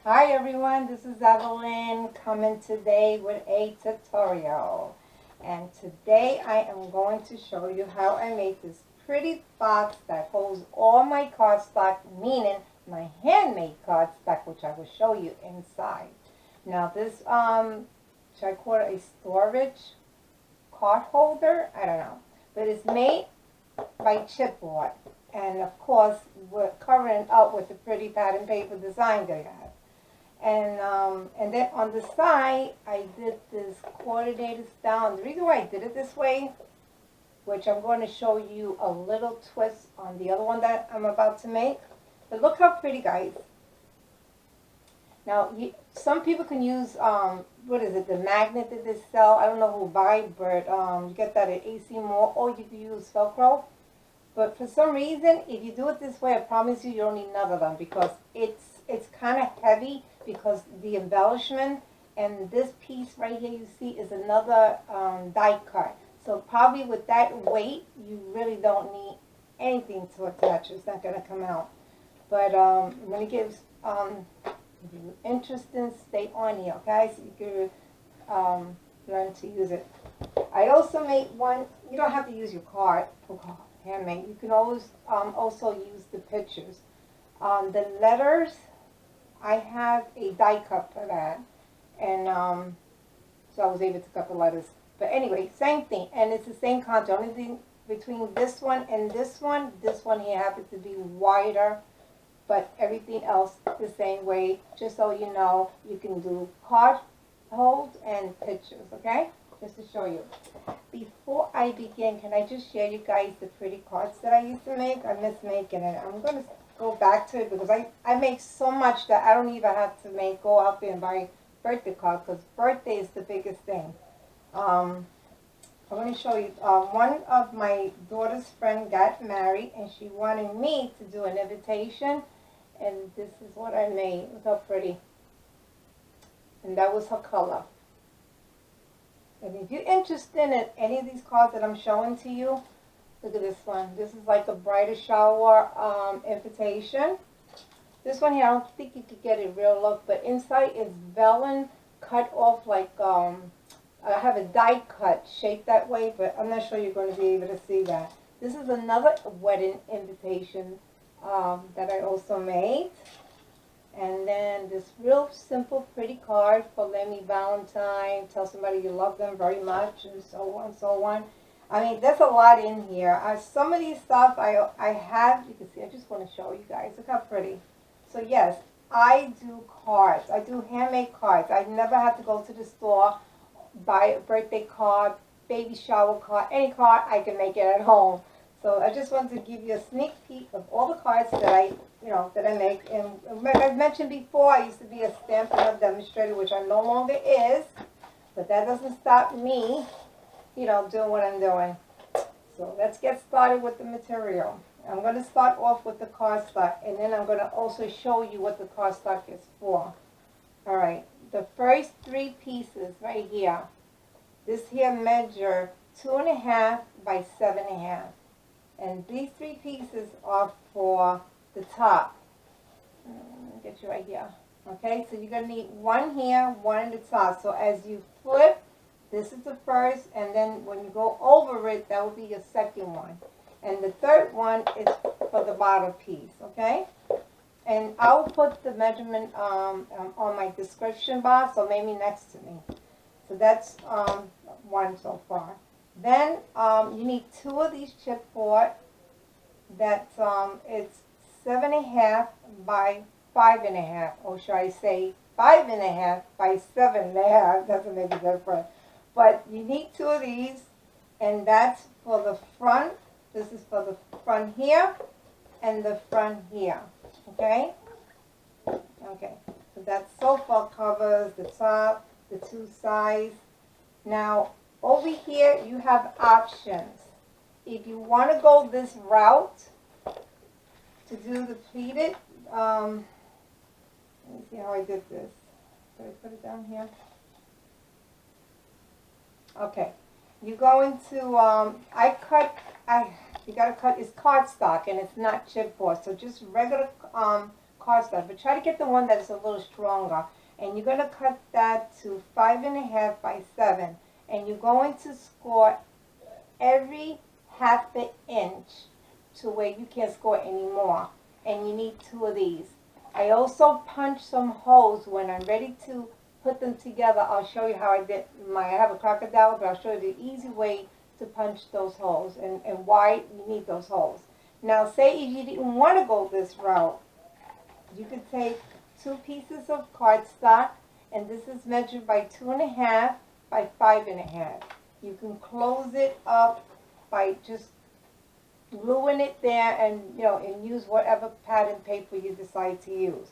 Hi everyone, this is Evelyn coming today with a tutorial. And today I am going to show you how I make this pretty box that holds all my cardstock, meaning my handmade cardstock, which I will show you inside. Now this, should I call it a storage card holder? I don't know. But it's made by Chipboard. And of course, we're covering up with the pretty pattern paper design they have. And then on the side, I did this coordinated style. And the reason why I did it this way, which I'm going to show you a little twist on the other one that I'm about to make. But look how pretty, guys. Now, some people can use, what is it, the magnet that they sell. I don't know who buy, but you get that at AC Mall, or you can use Velcro. But for some reason, if you do it this way, I promise you, you don't need none of them because it's kind of heavy because the embellishment, and this piece right here you see is another die cut. So probably with that weight, you really don't need anything to attach. It's not going to come out. But I'm going to give if you're interested, stay on here, okay? So you can learn to use it. I also made one. You don't have to use your card for handmade. You can always also use the pictures. The letters, I have a die cut for that, and so I was able to cut the letters. But anyway, same thing, and it's the same contour. Only thing between this one and this one here happens to be wider, but everything else the same way. Just so you know, you can do card holds and pictures, okay? Just to show you. Before I begin, can I just share you guys the pretty cards that I used to make? I miss making it. I'm going to go back to it because I make so much that I don't even have to go out there and buy birthday cards because birthday is the biggest thing. I'm going to show you. One of my daughter's friend got married and she wanted me to do an invitation, and this is what I made. Look how pretty. And that was her color. And if you're interested in any of these cards that I'm showing to you, look at this one. This is like a bridal shower invitation. This one here, I don't think you could get a real look, but inside is vellum cut off like, I have a die cut shaped that way, but I'm not sure you're going to be able to see that. This is another wedding invitation that I also made. And then this real simple, pretty card for Lemmy Valentine. Tell somebody you love them very much, and so on, so on. I mean, there's a lot in here. Some of these stuff I have, you can see, I just want to show you guys. Look how pretty. So yes, I do cards. I do handmade cards. I never have to go to the store, buy a birthday card, baby shower card, any card, I can make it at home. So I just wanted to give you a sneak peek of all the cards that I make. And like I've mentioned before, I used to be a Stampin' Up! Demonstrator, which I no longer is. But that doesn't stop me, doing what I'm doing. So let's get started with the material. I'm going to start off with the cardstock, and then I'm going to also show you what the cardstock is for. All right, the first 3 pieces right here. This here measure 2.5 by 7.5. And these 3 pieces are for the top. Let me get you right here. Okay, so you're going to need one here, one in the top. So as you flip, this is the first, and then when you go over it, that will be your second one. And the third one is for the bottom piece, okay? And I'll put the measurement on my description box, or maybe next to me. So that's one so far. Then you need 2 of these chipboard. That it's 7.5 by 5.5, or should I say 5.5 by 7.5? Doesn't make a difference. But you need 2 of these, and that's for the front. This is for the front here and the front here. Okay. Okay. So that so far covers the top, the 2 sides. Now, over here, you have options. If you want to go this route to do the pleated, let me see how I did this. Did I put it down here? Okay. You're going to, you got to cut, it's cardstock and it's not chipboard. So just regular cardstock, but try to get the one that is a little stronger. And you're going to cut that to 5.5 by 7. And you're going to score every half an inch to where you can't score anymore. And you need 2 of these. I also punch some holes when I'm ready to put them together. I'll show you how I did I have a crocodile, but I'll show you the easy way to punch those holes and why you need those holes. Now, say if you didn't want to go this route, you could take 2 pieces of cardstock, and this is measured by 2.5 by 5.5. You can close it up by just gluing it there, and and use whatever pattern paper you decide to use.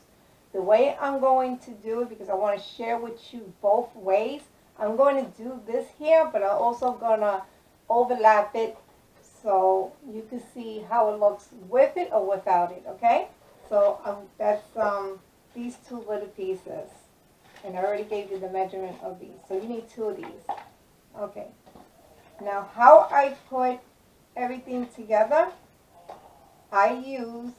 The way I'm going to do it, because I want to share with you both ways, I'm going to do this here, but I'm also going to overlap it so you can see how it looks with it or without it, okay? So that's these 2 little pieces. And I already gave you the measurement of these. So you need 2 of these. Okay. Now how I put everything together, I use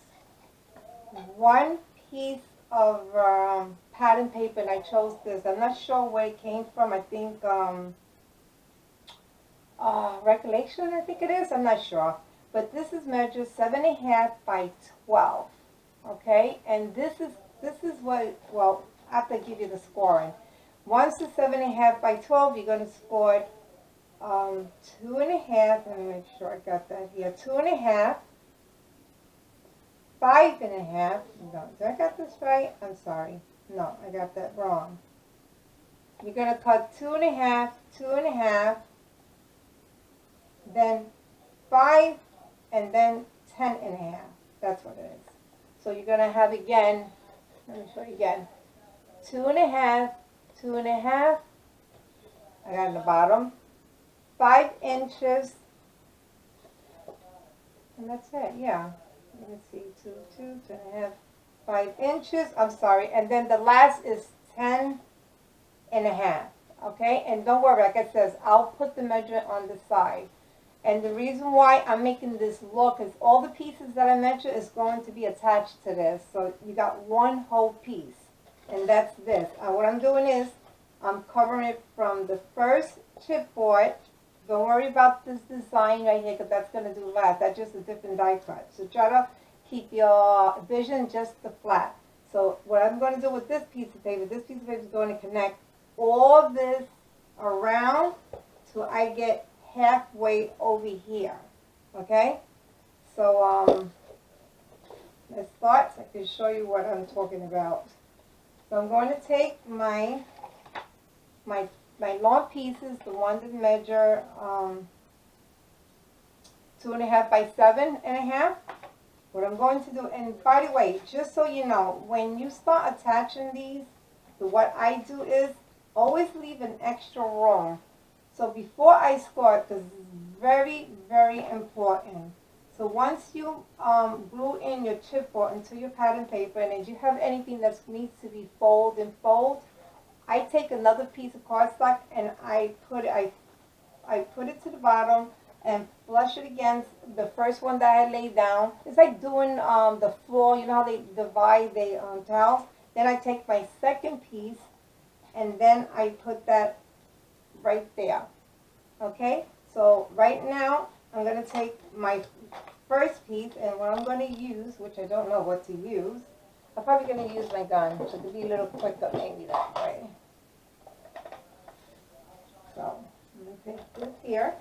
1 piece of pattern paper, and I chose this. I'm not sure where it came from. I think Recollection, I think it is. I'm not sure. But this is measured 7.5 by 12. Okay, and this is what, well, after I give you the scoring. Once it's 7.5 by 12, you're going to score 2.5. Let me make sure I got that here. 2.5, 5.5. No, did I got this right? I'm sorry. No, I got that wrong. You're going to cut 2.5, 2.5, then 5, and then 10.5. That's what it is. So you're going to have again, let me show you again, 2.5, 2.5, I got in the bottom, 5 inches, and that's it, yeah. Let me see, 2.5, 5 inches, I'm sorry, and then the last is 10.5, okay? And don't worry, like I said, I'll put the measurement on the side. And the reason why I'm making this look is all the pieces that I mentioned is going to be attached to this. So you got 1 whole piece. And that's this. What I'm doing is I'm covering it from the first chipboard. Don't worry about this design right here, because that's going to do last. That's just a different die cut. So try to keep your vision just the flat. So what I'm going to do with this piece of paper is going to connect all this around till I get halfway over here. Okay, so let's start. I can show you what I'm talking about. So I'm going to take my long pieces, the one that measure 2.5 by 7.5. What I'm going to do, and by the way, just so you know, when you start attaching these, what I do is always leave an extra room. So before I score, because it's very, very important. So once you glue in your chipboard into your pattern paper, and if you have anything that needs to be fold, I take another piece of cardstock and I put it to the bottom and flush it against the first one that I laid down. It's like doing the floor. You know how they divide the towels? Then I take my second piece and then I put that right there. Okay, so right now I'm going to take my first piece, and what I'm going to use, which I don't know what to use, I'm probably going to use my gun, so to be a little quicker maybe that way. So I'm going to take this here.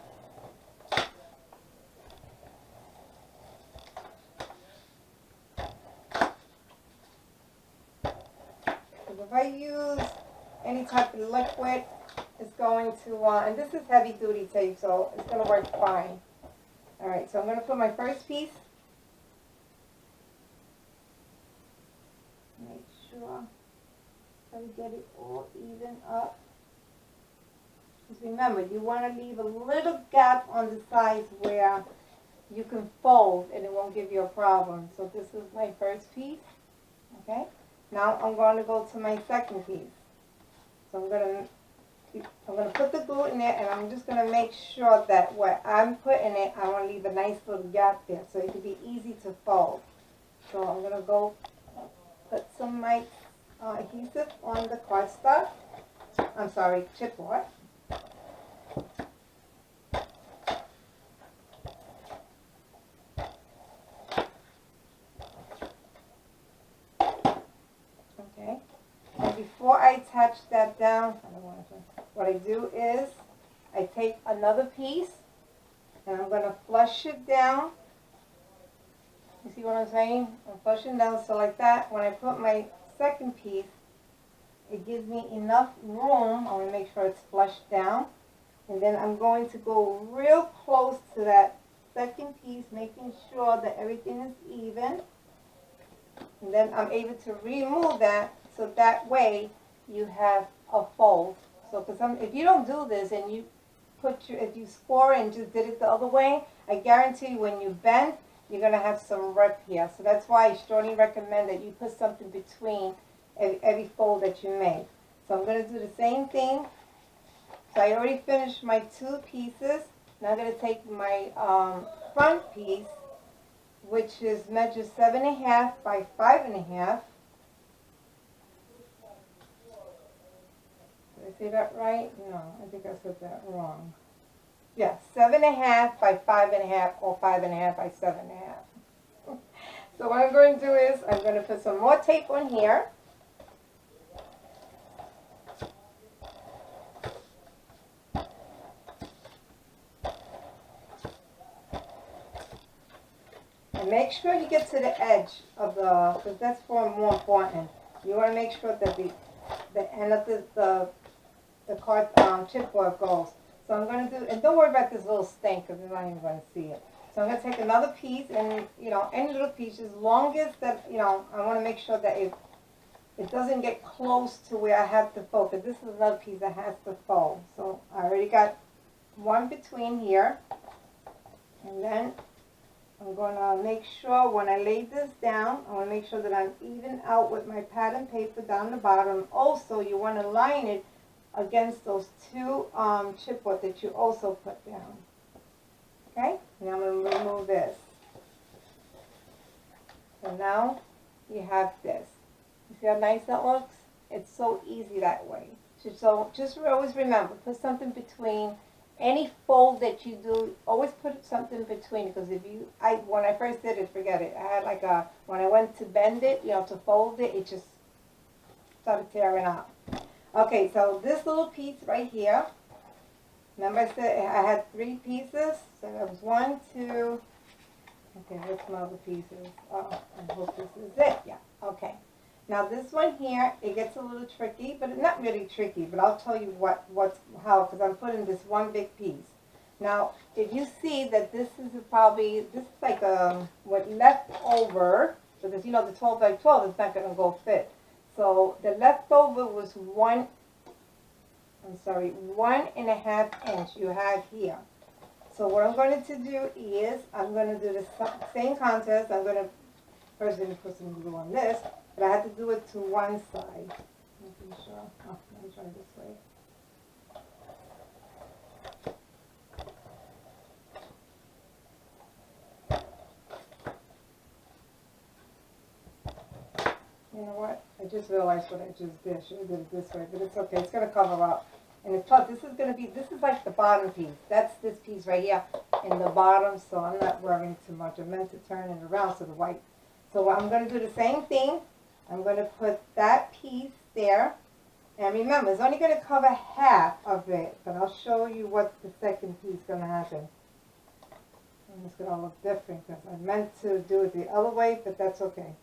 So if I use any type of liquid, it's going to, and this is heavy duty tape, so it's going to work fine. Alright, so I'm going to put my first piece. Make sure that we get it all even up. Just remember, you want to leave a little gap on the sides where you can fold and it won't give you a problem. So this is my first piece. Okay, now I'm going to go to my second piece. So I'm going to put the glue in there, and I'm just going to make sure that where I'm putting it, I want to leave a nice little gap there so it can be easy to fold. So I'm going to go put some my adhesive on the cardstock. I'm sorry, chipboard. Okay. And before I attach that down, what I do is I take another piece and I'm going to flush it down. You see what I'm saying? I'm flushing down so like that. When I put my second piece, it gives me enough room. I want to make sure it's flushed down. And then I'm going to go real close to that second piece, making sure that everything is even. And then I'm able to remove that, so that way you have a fold. So because if you don't do this and you if you score and just did it the other way, I guarantee you when you bend, you're going to have some rip here. So that's why I strongly recommend that you put something between every fold that you make. So I'm going to do the same thing. So I already finished my two pieces. Now I'm going to take my front piece, which is measured 7.5 by 5.5. Did I say that right? No, I think I said that wrong. Yeah, 7.5 by 5.5 or 5.5 by 7.5. So what I'm going to do is I'm going to put some more tape on here. And make sure you get to the edge of the, because that's more important. You want to make sure that the end of the card chipboard goes. So I'm going to do, and don't worry about this little stink because you're not even going to see it. So I'm going to take another piece, and you know, any little piece, as long as that, you know, I want to make sure that it doesn't get close to where I have to fold, because this is another piece that has to fold. So I already got one between here, and then I'm going to make sure when I lay this down, I want to make sure that I'm even out with my pattern paper down the bottom. Also, you want to line it against those two chipboard that you also put down. Okay, now I'm going to remove this. So now you have this. You see how nice that looks? It's so easy that way. So just always remember, put something between any fold that you do. Always put something between, because if you, when I first did it, forget it. I had like when I went to bend it, you know, to fold it, it just started tearing up. Okay, so this little piece right here, remember I said I had 3 pieces, so that was 1, 2, okay, what's my other pieces? Oh, I hope this is it, yeah, okay. Now this one here, it gets a little tricky, but not really tricky, but I'll tell you how, because I'm putting this one big piece. Now, if you see that this is like what left over, because you know the 12 by 12 is not going to go fit. So the leftover was 1.5 inch you have here. So what I'm going to do is, I'm going to do the same contest. I'm going to, first let me put some glue on this, but I have to do it to one side. Making sure, oh, let me try this way. You know what? I just realized what I just did. I should have did it this way, but it's okay. It's going to cover up. And it's plus, this is like the bottom piece. That's this piece right here in the bottom, so I'm not worrying too much. I meant to turn it around so the white. So I'm going to do the same thing. I'm going to put that piece there. And remember, it's only going to cover half of it, but I'll show you what the second piece is going to happen. And it's going to look different because I meant to do it the other way, but that's okay.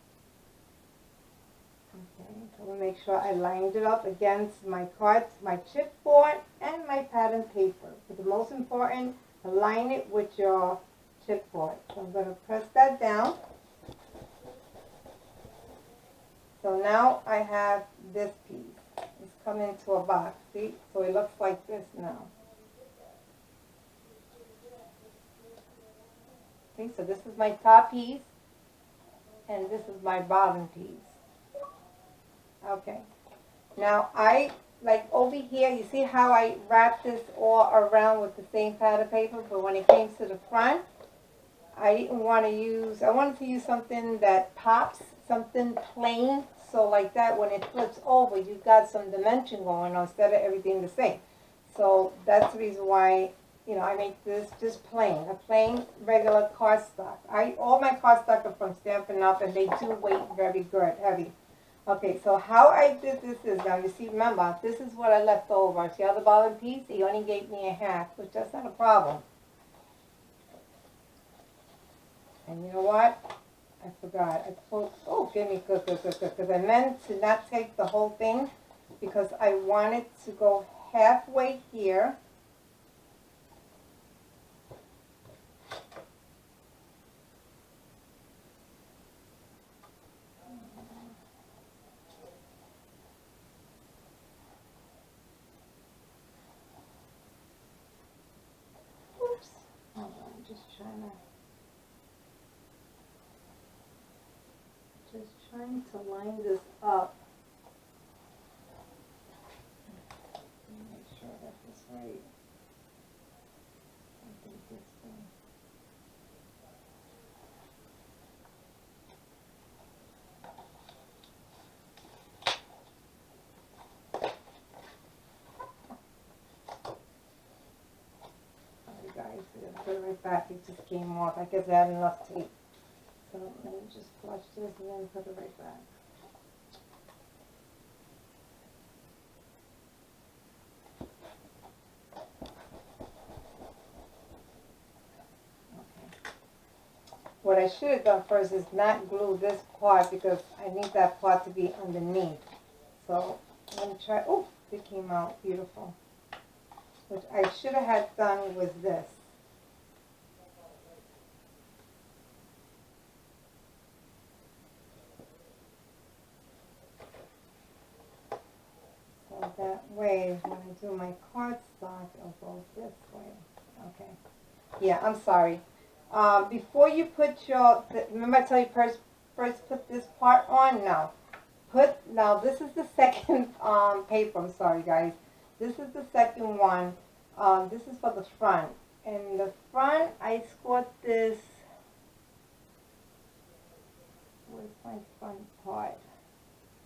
Okay, so we'll make sure I lined it up against my cards, my chipboard, and my pattern paper. But the most important, align it with your chipboard. So I'm going to press that down. So now I have this piece. It's come into a box, see? So it looks like this now. Okay, so this is my top piece, and this is my bottom piece. Okay, now like over here, you see how I wrapped this all around with the same pattern paper, but when it came to the front, I didn't want to use, I wanted to use something that pops, something plain, so like that when it flips over, you've got some dimension going on instead of everything the same. So that's the reason why, you know, I make this just plain, a plain regular cardstock. All my cardstock are from Stampin' Up, and they do weight very good, heavy. Okay, so how I did this is, now you see, remember, this is what I left over. See how the bottom piece, he only gave me a half, which that's not a problem. And you know what? I forgot. I put, oh, give me good, because I meant to not take the whole thing because I wanted to go halfway here. Oops. Hold on, I'm just trying to line this up. Make sure I got this right. I think this way. Sorry guys, I gotta put it right back. It just came off. I guess I had enough tape. So let me just flush this and then put it right back. Okay. What I should have done first is not glue this part because I need that part to be underneath. So let me try. Oh, it came out beautiful. Which I should have had done with this. That way, when I do my cardstock, it'll go this way. Okay. Yeah, I'm sorry. Before you put your, remember I tell you first put this part on? No. Now this is the second paper. I'm sorry, guys. This is the second one. This is for the front. And the front, I scored this. Where's my front part?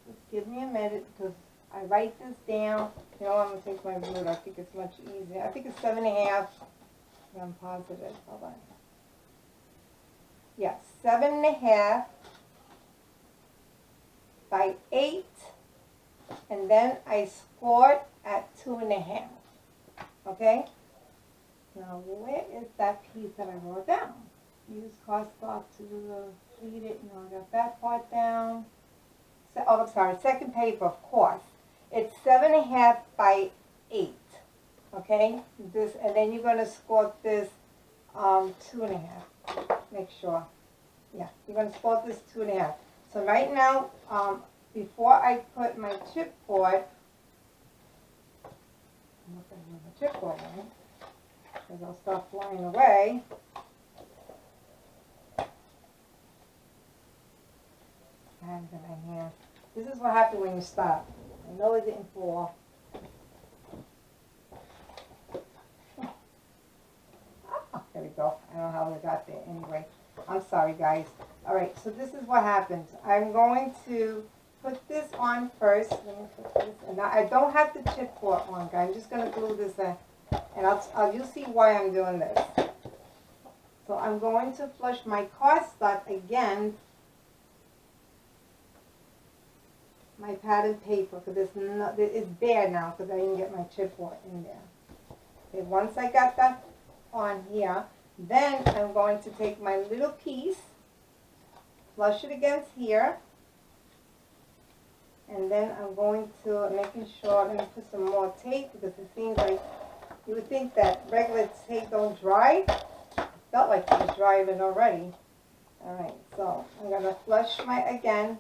Just give me a minute because I write this down. You know, I'm going to take my ruler. I think it's much easier. I think it's 7.5. I'm positive. Hold on. Yeah, 7.5 by 8. And then I scored at 2.5. Okay? Now, where is that piece that I wrote down? Use cardstock to pleat it. No, I got that part down. So, oh, I'm sorry. Second paper, of course. It's 7.5 by 8, okay? This, and then you're going to score this 2.5. Make sure. Yeah, you're going to score this 2.5. So right now, before I put my chipboard, I'm not going to use my chipboard, right? Because I'll start flying away. And then I have. This is what happens when you stop. I know it didn't fall. Oh, there we go. I don't know how I got there. Anyway, I'm sorry, guys. All right, so this is what happens. I'm going to put this on first. Let me put this. And now I don't have the chipboard on, guys. I'm just going to glue this in. And you'll see why I'm doing this. So I'm going to flush my cardstock again. My pattern paper, because it's bare now because I didn't get my chipboard in there. Okay, once I got that on here, then I'm going to take my little piece, flush it against here, and then I'm going to, making sure, I'm going to put some more tape because it seems like you would think that regular tape don't dry. It felt like it was drying already. Alright, so I'm going to flush my again.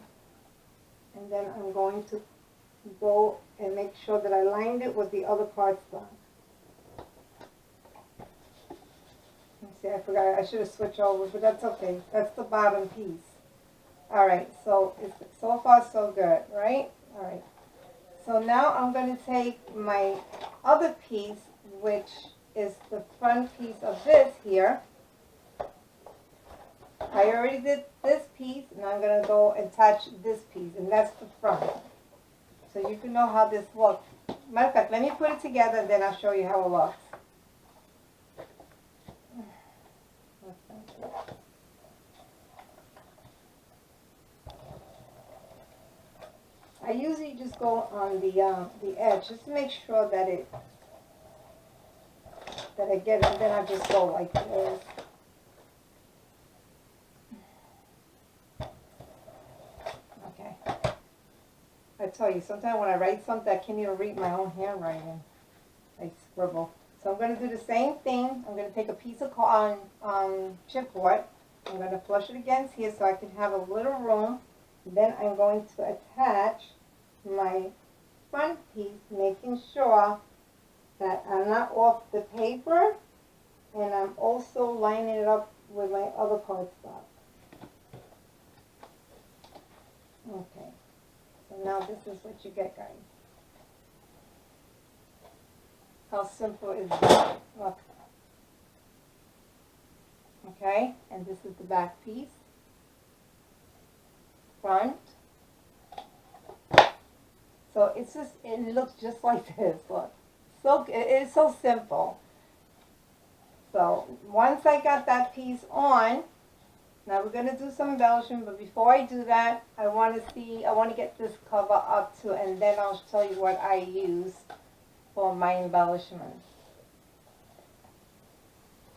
And then I'm going to go and make sure that I lined it with the other cardstock. See, I forgot. I should have switched over, but that's okay. That's the bottom piece. All right, so so far so good, right? All right. So now I'm going to take my other piece, which is the front piece of this here. I already did this piece, and I'm going to go and attach this piece, and that's the front. So you can know how this looks. Matter of fact, let me put it together, and then I'll show you how it looks. I usually just go on the edge just to make sure that I get it, and then I just go like this. Okay. I tell you, sometimes when I write something, I can't even read my own handwriting. I scribble. So I'm going to do the same thing. I'm going to take a piece of chipboard. I'm going to flush it against here so I can have a little room. Then I'm going to attach my front piece, making sure that I'm not off the paper, and I'm also lining it up with my other cardstock. Okay, so now this is what you get, guys. How simple is that? Look. Okay, and this is the back piece. Front. So it's just, it looks just like this. Look, so it is so simple. So once I got that piece on, now we're going to do some embellishment. But before I do that, I want to get this cover up too, and then I'll tell you what I use for my embellishments.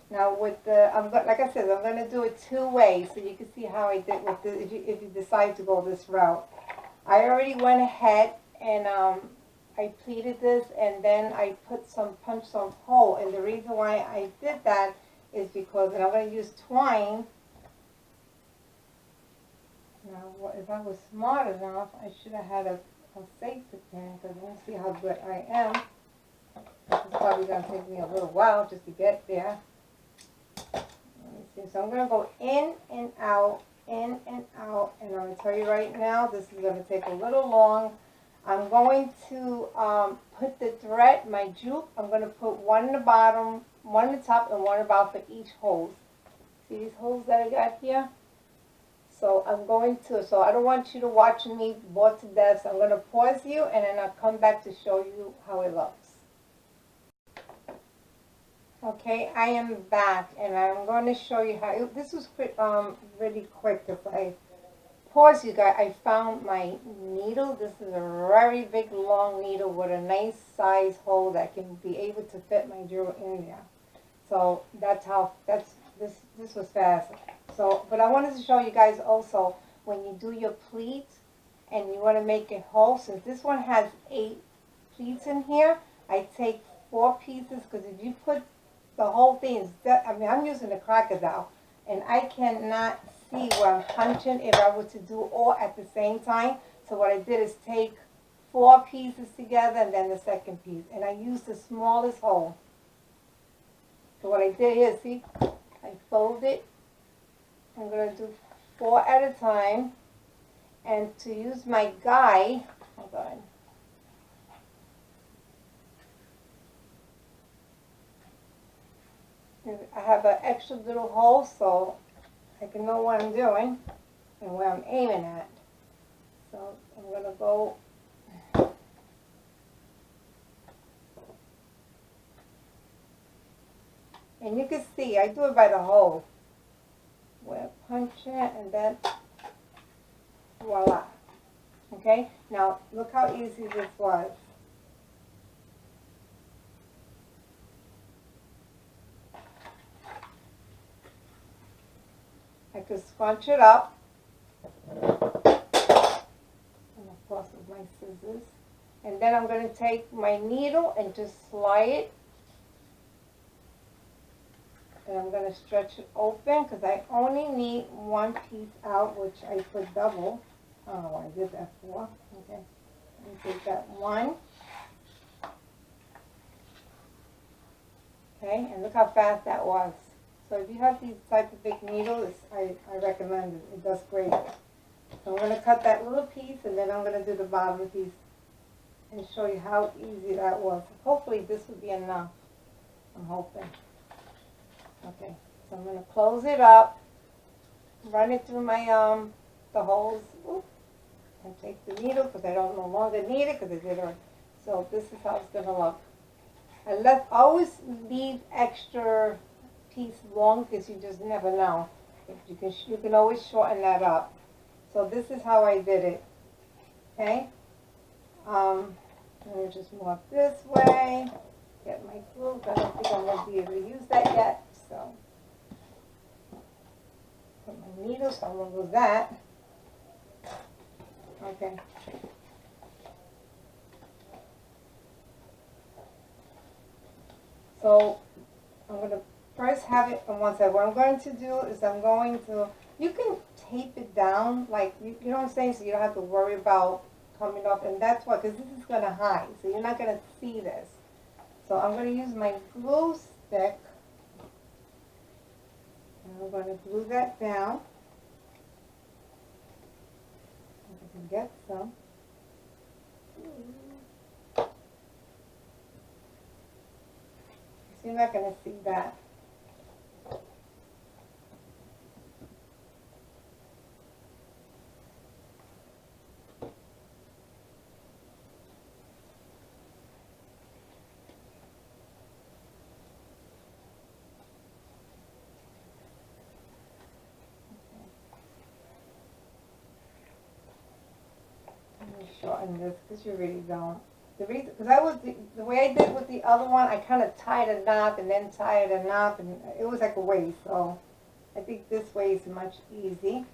Now with the, like I said, I'm going to do it two ways so you can see how I did with this if you decide to go this route. I already went ahead and I pleated this, and then I punched some hole. And the reason why I did that is because, and I'm going to use twine. Now, if I was smart enough, I should have had a safety pin, because let me see how good I am. This is probably going to take me a little while just to get there. Let me see. So I'm going to go in and out, and I'm going to tell you right now, this is going to take a little long. I'm going to put the thread, my jute, I'm going to put one in the bottom, one in the top, and one about for each hole. See these holes that I got here? So I'm going to, so I don't want you to watch me bored to death. So I'm going to pause you, and then I'll come back to show you how it looks. Okay, I am back, and I'm going to show you how, this was really quick because I paused you guys. I found my needle. This is a very big long needle with a nice size hole that can be able to fit my jewel in there. So that's how, this was fast. So, but I wanted to show you guys also, when you do your pleats and you want to make a hole, since this one has 8 pleats in here, I take 4 pieces, because if you put the whole thing, I mean, I'm using a crocodile, and I cannot see where I'm punching if I were to do all at the same time. So what I did is take 4 pieces together and then the second piece, and I used the smallest hole. So what I did here, see, I fold it. I'm going to do 4 at a time, and to use my guide, hold on. I have an extra little hole so I can know what I'm doing and where I'm aiming at. So I'm going to go, and you can see I do it by the hole. Where I punch it, and then voila. Okay, now look how easy this was. I could scrunch it up, and of course with my scissors, and then I'm going to take my needle and just slide it, and I'm going to stretch it open because I only need 1 piece out, which I put double. I don't know what I did that for. Okay, let me take that 1. Okay, and look how fast that was. So if you have these type of big needles, I recommend it. It does great. So I'm going to cut that little piece, and then I'm going to do the bottom piece and show you how easy that was. Hopefully this will be enough. I'm hoping. Okay, so I'm going to close it up, run it through my, the holes. Ooh, and take the needle because I don't no longer need it because I did it. So this is how it's going to look. I always leave extra piece long because you just never know. If you can always shorten that up. So this is how I did it. Okay. Let me just move up this way. Get my glue. I don't think I'm going to be able to use that yet. So put my needle so I won't lose that. Okay. So I'm going to first have it on one side. What I'm going to do is I'm going to, you can tape it down, like, you know what I'm saying, so you don't have to worry about coming up, and that's why, because this is going to hide, so you're not going to see this. So I'm going to use my glue stick, and I'm going to glue that down. If I can get some. So you're not going to see that. Shorten this because you really don't. The reason, because the way I did with the other one, I kind of tied a knot and then tied a knot, and it was like a waste. So I think this way is much easy.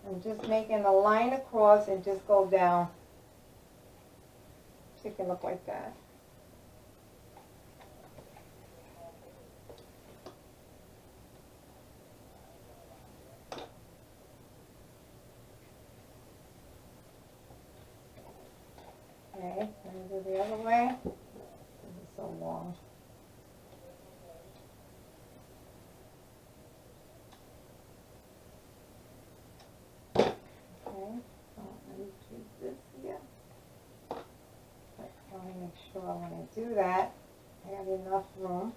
I'm just making a line across and just go down. So it can look like that. Okay, and do the other way. This is so long. Okay, so let me keep this here. But I want to make sure when I do that, I have enough room.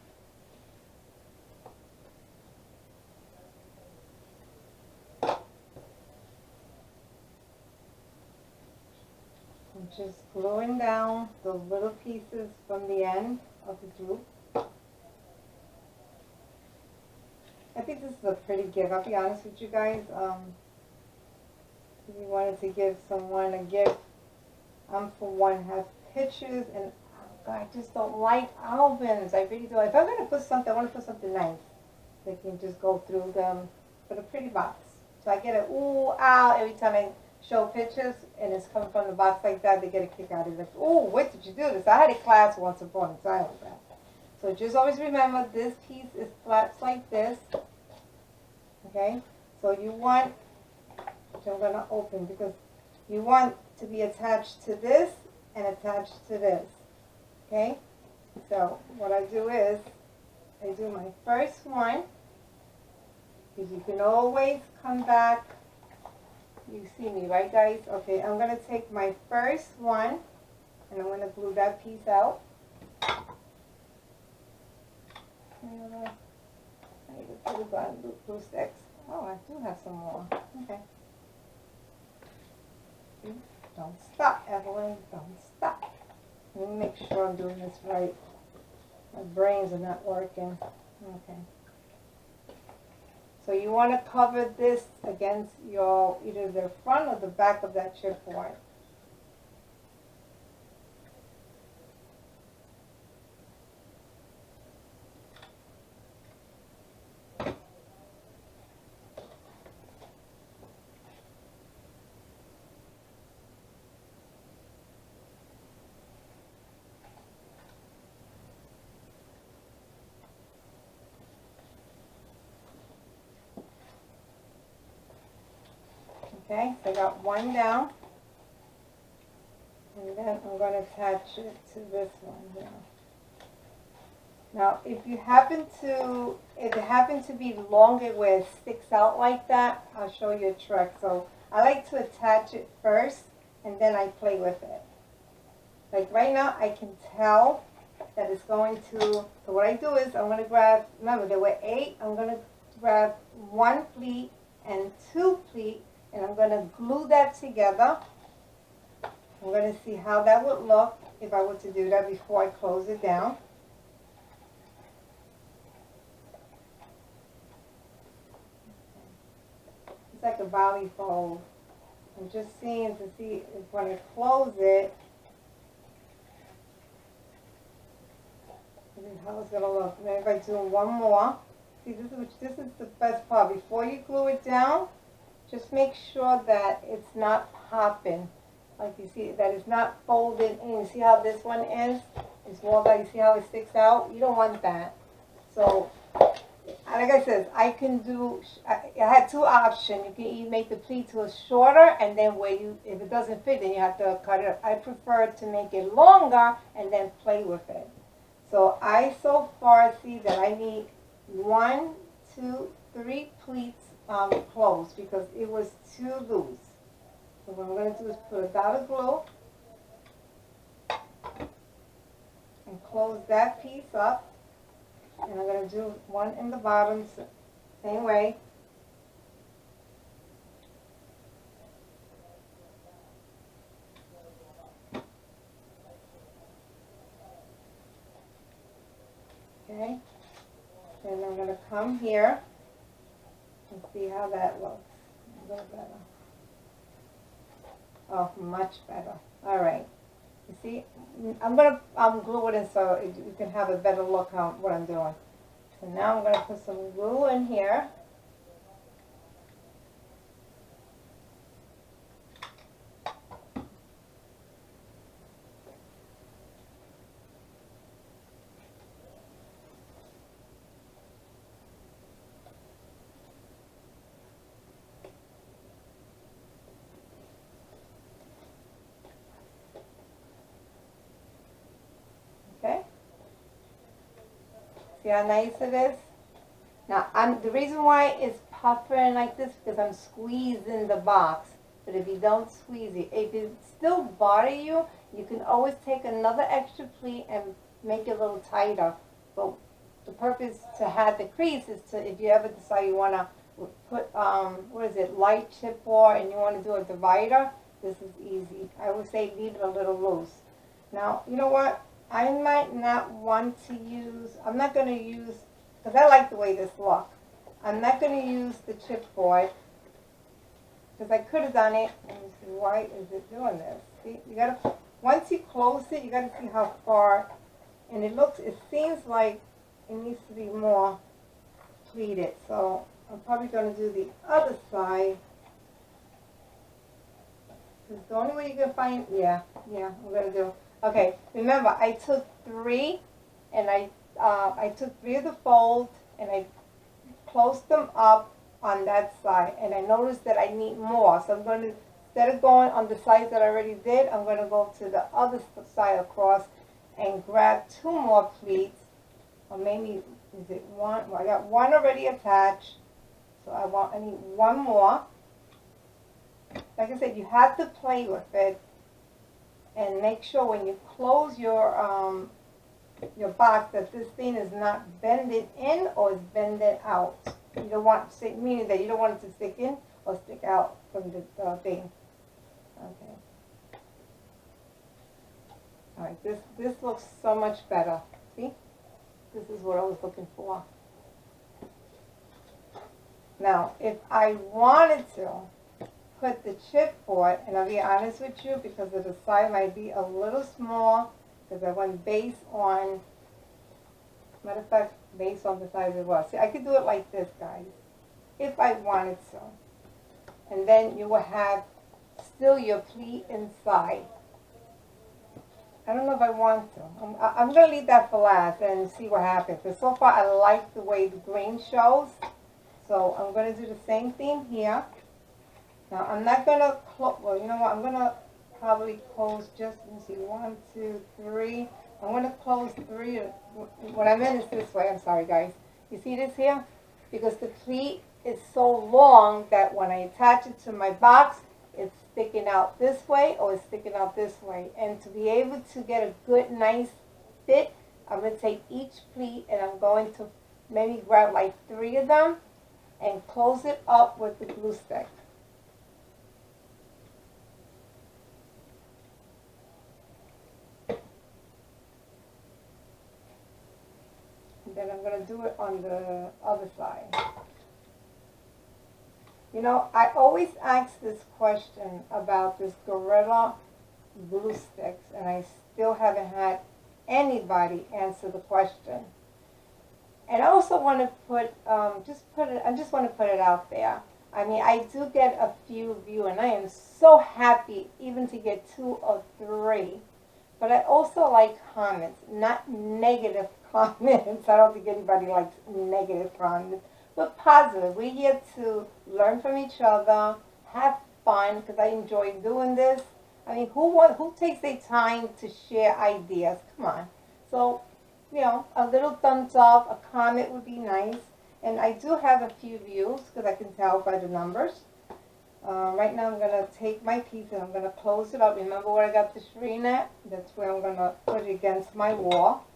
I'm just gluing down the little pieces from the end of the droop. I think this is a pretty gift. I'll be honest with you guys. If you wanted to give someone a gift, for one, have pictures, and I just don't like albums. I really do. If I'm going to put something, I want to put something nice. They can just go through them, but a pretty box. So I get a ooh, ow every time I show pictures, and it's coming from the box like that. They get a kick out of it. Like, oh, what did you do this? I had a class once upon a time with that. So just always remember, this piece is flat like this. Okay? So you want, which I'm going to open, because you want to be attached to this and attached to this. Okay? So what I do is, I do my first one, because you can always come back. You see me, right, guys? Okay, I'm going to take my first one, and I'm going to glue that piece out. I need to put it on glue sticks. Oh, I do have some more. Okay. Don't stop, Evelyn. Don't stop. Let me make sure I'm doing this right. My brains are not working. Okay. So you want to cover this against your, either the front or the back of that chipboard. Okay, so I got one down, and then I'm going to attach it to this one here. Now, if it happens to be longer where it sticks out like that, I'll show you a trick. So I like to attach it first, and then I play with it. Like right now, I can tell that is going to, so what I do is I'm going to grab, remember there were 8, I'm going to grab 1 pleat and 2 pleat, and I'm going to glue that together. I'm going to see how that would look if I were to do that before I close it down. It's like a volley fold. I'm just seeing to see if when I close it, this is how it's going to look. Then if I do one more, see this is the best part. Before you glue it down, just make sure that it's not popping. Like you see, that it's not folded in. You see how this one is? It's more like, you see how it sticks out? You don't want that. So, like I said, I can do, I had 2 options. You can either make the pleat to a shorter, and then where you, if it doesn't fit, then you have to cut it. I prefer to make it longer and then play with it. So I so far see that I need 1, 2, 3 pleats closed because it was too loose. So what I'm going to do is put a dot of glue and close that piece up. And I'm going to do one in the bottom, same way. Okay. Then I'm going to come here and see how that looks. A little better. Oh, much better. All right. You see, I'm going to glue it in so you can have a better look at what I'm doing. So now I'm going to put some glue in here. See how nice it is? Now, the reason why it's puffering like this because I'm squeezing the box. But if you don't squeeze it, if it still bother you, you can always take another extra pleat and make it a little tighter. But the purpose to have the crease is to, if you ever decide you want to put, light chipboard and you want to do a divider, this is easy. I would say leave it a little loose. Now, you know what? I might not want to use, I'm not going to use, because I like the way this looks. I'm not going to use the chipboard, because I could have done it. Let me see, why is it doing this? See, you got to, once you close it, you got to see how far, and it seems like it needs to be more pleated. So I'm probably going to do the other side. This is the only way you can find, yeah, I'm going to do. Okay, remember I took 3 and I took 3 of the folds and I closed them up on that side, and I noticed that I need more. So I'm going to, instead of going on the sides that I already did, I'm going to go to the other side across and grab 2 more pleats, or maybe, is it 1? Well, I got 1 already attached, so I need 1 more. Like I said, you have to play with it. And make sure when you close your box that this thing is not bended in or is bended out. You don't want, meaning that you don't want it to stick in or stick out from the thing. Okay. All right. This looks so much better. See? This is what I was looking for. Now, if I wanted to put the chipboard, and I'll be honest with you, because of the side might be a little small, because I went based on, matter of fact, based on the size it was. See, I could do it like this, guys, if I wanted to. And then you will have still your pleat inside. I don't know if I want to. I'm going to leave that for last and see what happens. But so far, I like the way the green shows. So I'm going to do the same thing here. Now, I'm not going to close, well, you know what, I'm going to probably close just, let me see, 1, 2, 3. I'm going to close 3. What I meant is this way, I'm sorry, guys. You see this here? Because the pleat is so long that when I attach it to my box, it's sticking out this way or it's sticking out this way. And to be able to get a good, nice fit, I'm going to take each pleat and I'm going to maybe grab like 3 of them and close it up with the glue stick. And then I'm going to do it on the other side. You know, I always ask this question about this Gorilla glue sticks, and I still haven't had anybody answer the question. And I also want to put, I just want to put it out there. I mean, I do get a few views, and I am so happy even to get 2 or 3. But I also like comments, not negative comments. I don't think anybody likes negative comments, but positive. We're here to learn from each other, have fun, because I enjoy doing this. I mean, who takes their time to share ideas? Come on. So, you know, a little thumbs up, a comment would be nice. And I do have a few views because I can tell by the numbers. Right now I'm going to take my piece and I'm going to close it up. Remember where I got the shreen at? That's where I'm going to put it against my wall.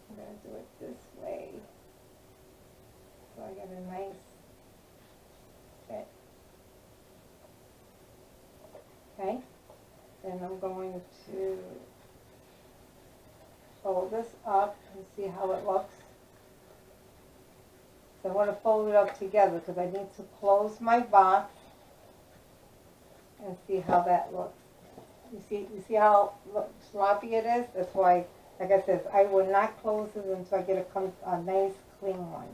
I'm going to do it this way. So I get a nice fit. Okay. Then I'm going to fold this up and see how it looks. So I want to fold it up together because I need to close my box and see how that looks. You see how sloppy it is? That's why, like I said, I will not close it until I get a nice clean one.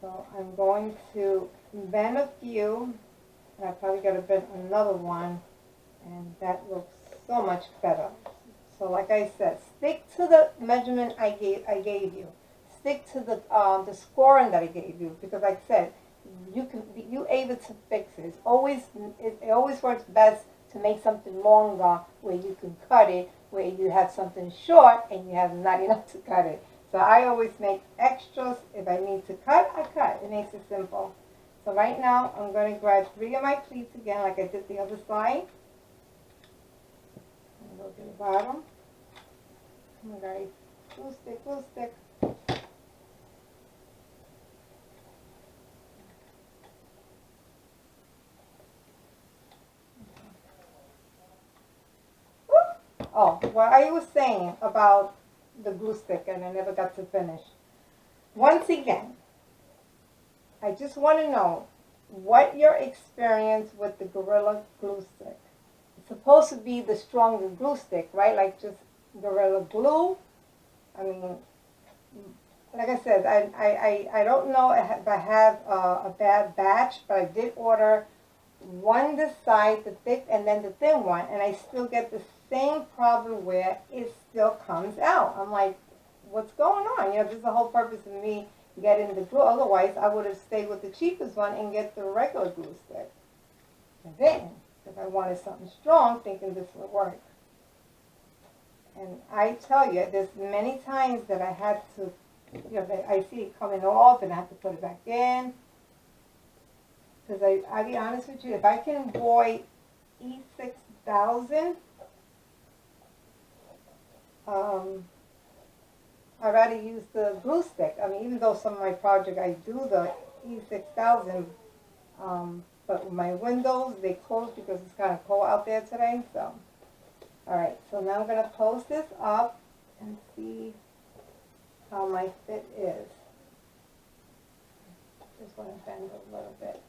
So I'm going to bend a few, and I probably got to bend another one. And that looks so much better. So like I said, stick to the measurement I gave you. Stick to the scoring that I gave you, because like I said, you able to fix it. It always works best to make something longer where you can cut it, where you have something short and you have not enough to cut it. So I always make extras. If I need to cut, I cut. It makes it simple. So right now I'm going to grab 3 of my pleats again like I did the other side. Go to the bottom. Oh my God, glue stick, glue stick. Oh, what I was saying about the glue stick, and I never got to finish. Once again, I just want to know what your experience with the Gorilla glue stick. Supposed to be the stronger glue stick, right? Like just Gorilla Glue. I mean, like I said, I don't know if I have a bad batch, but I did order one this size, the thick, and then the thin one, and I still get the same problem where it still comes out. I'm like, what's going on? You know, this is the whole purpose of me getting the glue. Otherwise, I would have stayed with the cheapest one and get the regular glue stick. And then, if I wanted something strong, thinking this would work. And I tell you, there's many times that I had to, you know, I see it coming off and I have to put it back in. Because I'll be honest with you, if I can avoid E6000, I'd rather use the glue stick. I mean, even though some of my project I do the E6000, but with my windows, they close because it's kind of cold out there today. So, all right. So now I'm going to close this up and see how my fit is. Just want to bend a little bit.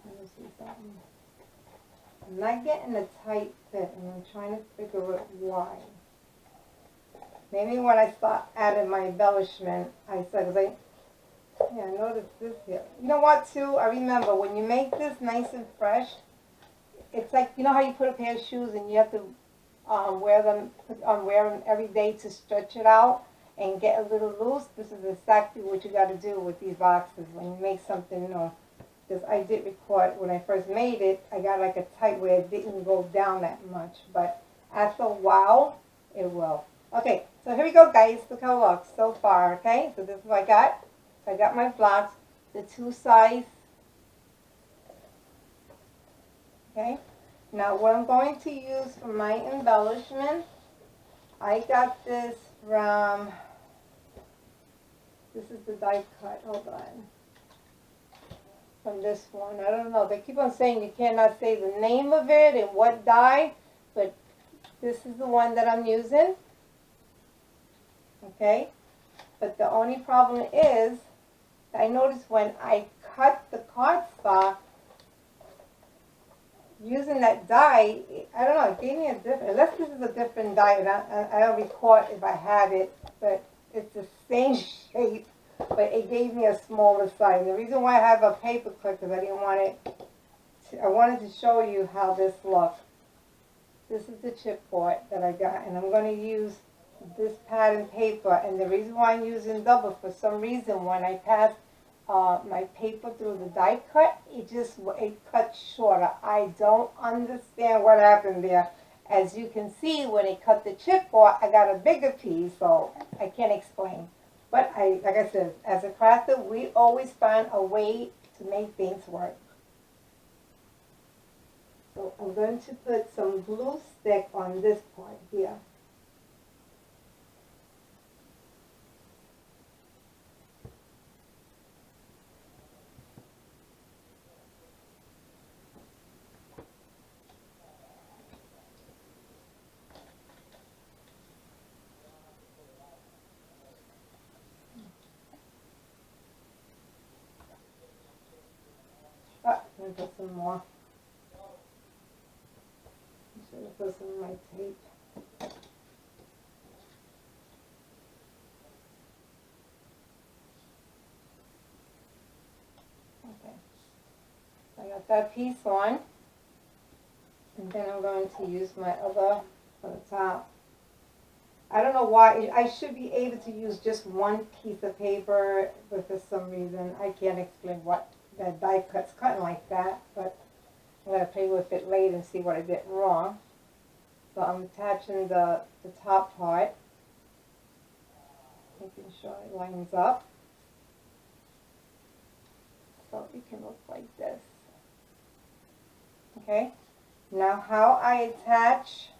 Let me see something. I'm not getting a tight fit, and I'm trying to figure out why. Maybe when I start adding my embellishment, I said, because I noticed this here. You know what, too? I remember when you make this nice and fresh, it's like, you know how you put a pair of shoes and you have to wear them every day to stretch it out and get a little loose? This is exactly what you got to do with these boxes when you make something new. Because I did record, when I first made it, I got like a tight where it didn't go down that much. But after a while, it will. Okay, So here we go, guys. Look how it looks so far, okay? So this is what I got. So I got my blocks, the 2 sides. Okay? Now what I'm going to use for my embellishment, I got this from, this is the die cut, hold on. From this one, I don't know. They keep on saying you cannot say the name of it and what die, but this is the one that I'm using. Okay? But the only problem is, I noticed when I cut the cardstock, using that die, I don't know, it gave me a different, unless this is a different die, and I don't record if I have it, but it's the same shape, but it gave me a smaller size. The reason why I have a paper clip is I didn't want it, I wanted to show you how this looks. This is the chipboard that I got, and I'm going to use this pattern paper, and the reason why I'm using double, for some reason when I pass my paper through the die cut, it cut shorter. I don't understand what happened there. As you can see, when it cut the chipboard, I got a bigger piece, so I can't explain. But like I said, as a crafter, we always find a way to make things work. So I'm going to put some glue stick on this part here. Let me put some more. I should have put some of my tape. Okay. I got that piece on. And then I'm going to use my other for the top. I don't know why. I should be able to use just one piece of paper, but for some reason, I can't explain what that die cut's cutting like that, but I'm going to play with it later and see what I did wrong. So I'm attaching the top part, making sure it lines up. So it can look like this. Okay, now how I attached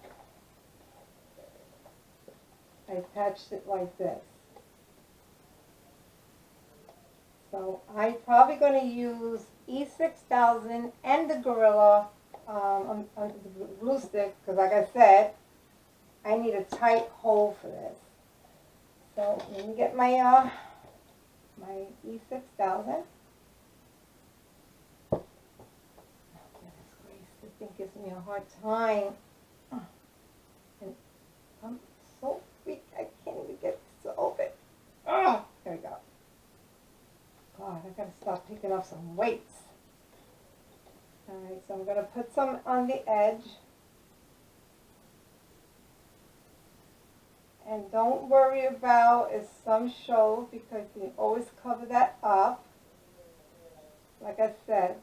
it like this. So I'm probably going to use E6000 and the Gorilla on the glue stick, because like I said, I need a tight hole for this. So let me get my my E6000. Oh, goodness gracious, this thing gives me a hard time. And I'm so weak, I can't even get this to open. Oh, there we go. God, I gotta stop picking up some weights. Alright, so I'm gonna put some on the edge. And don't worry about if some show, because you can always cover that up. Like I said,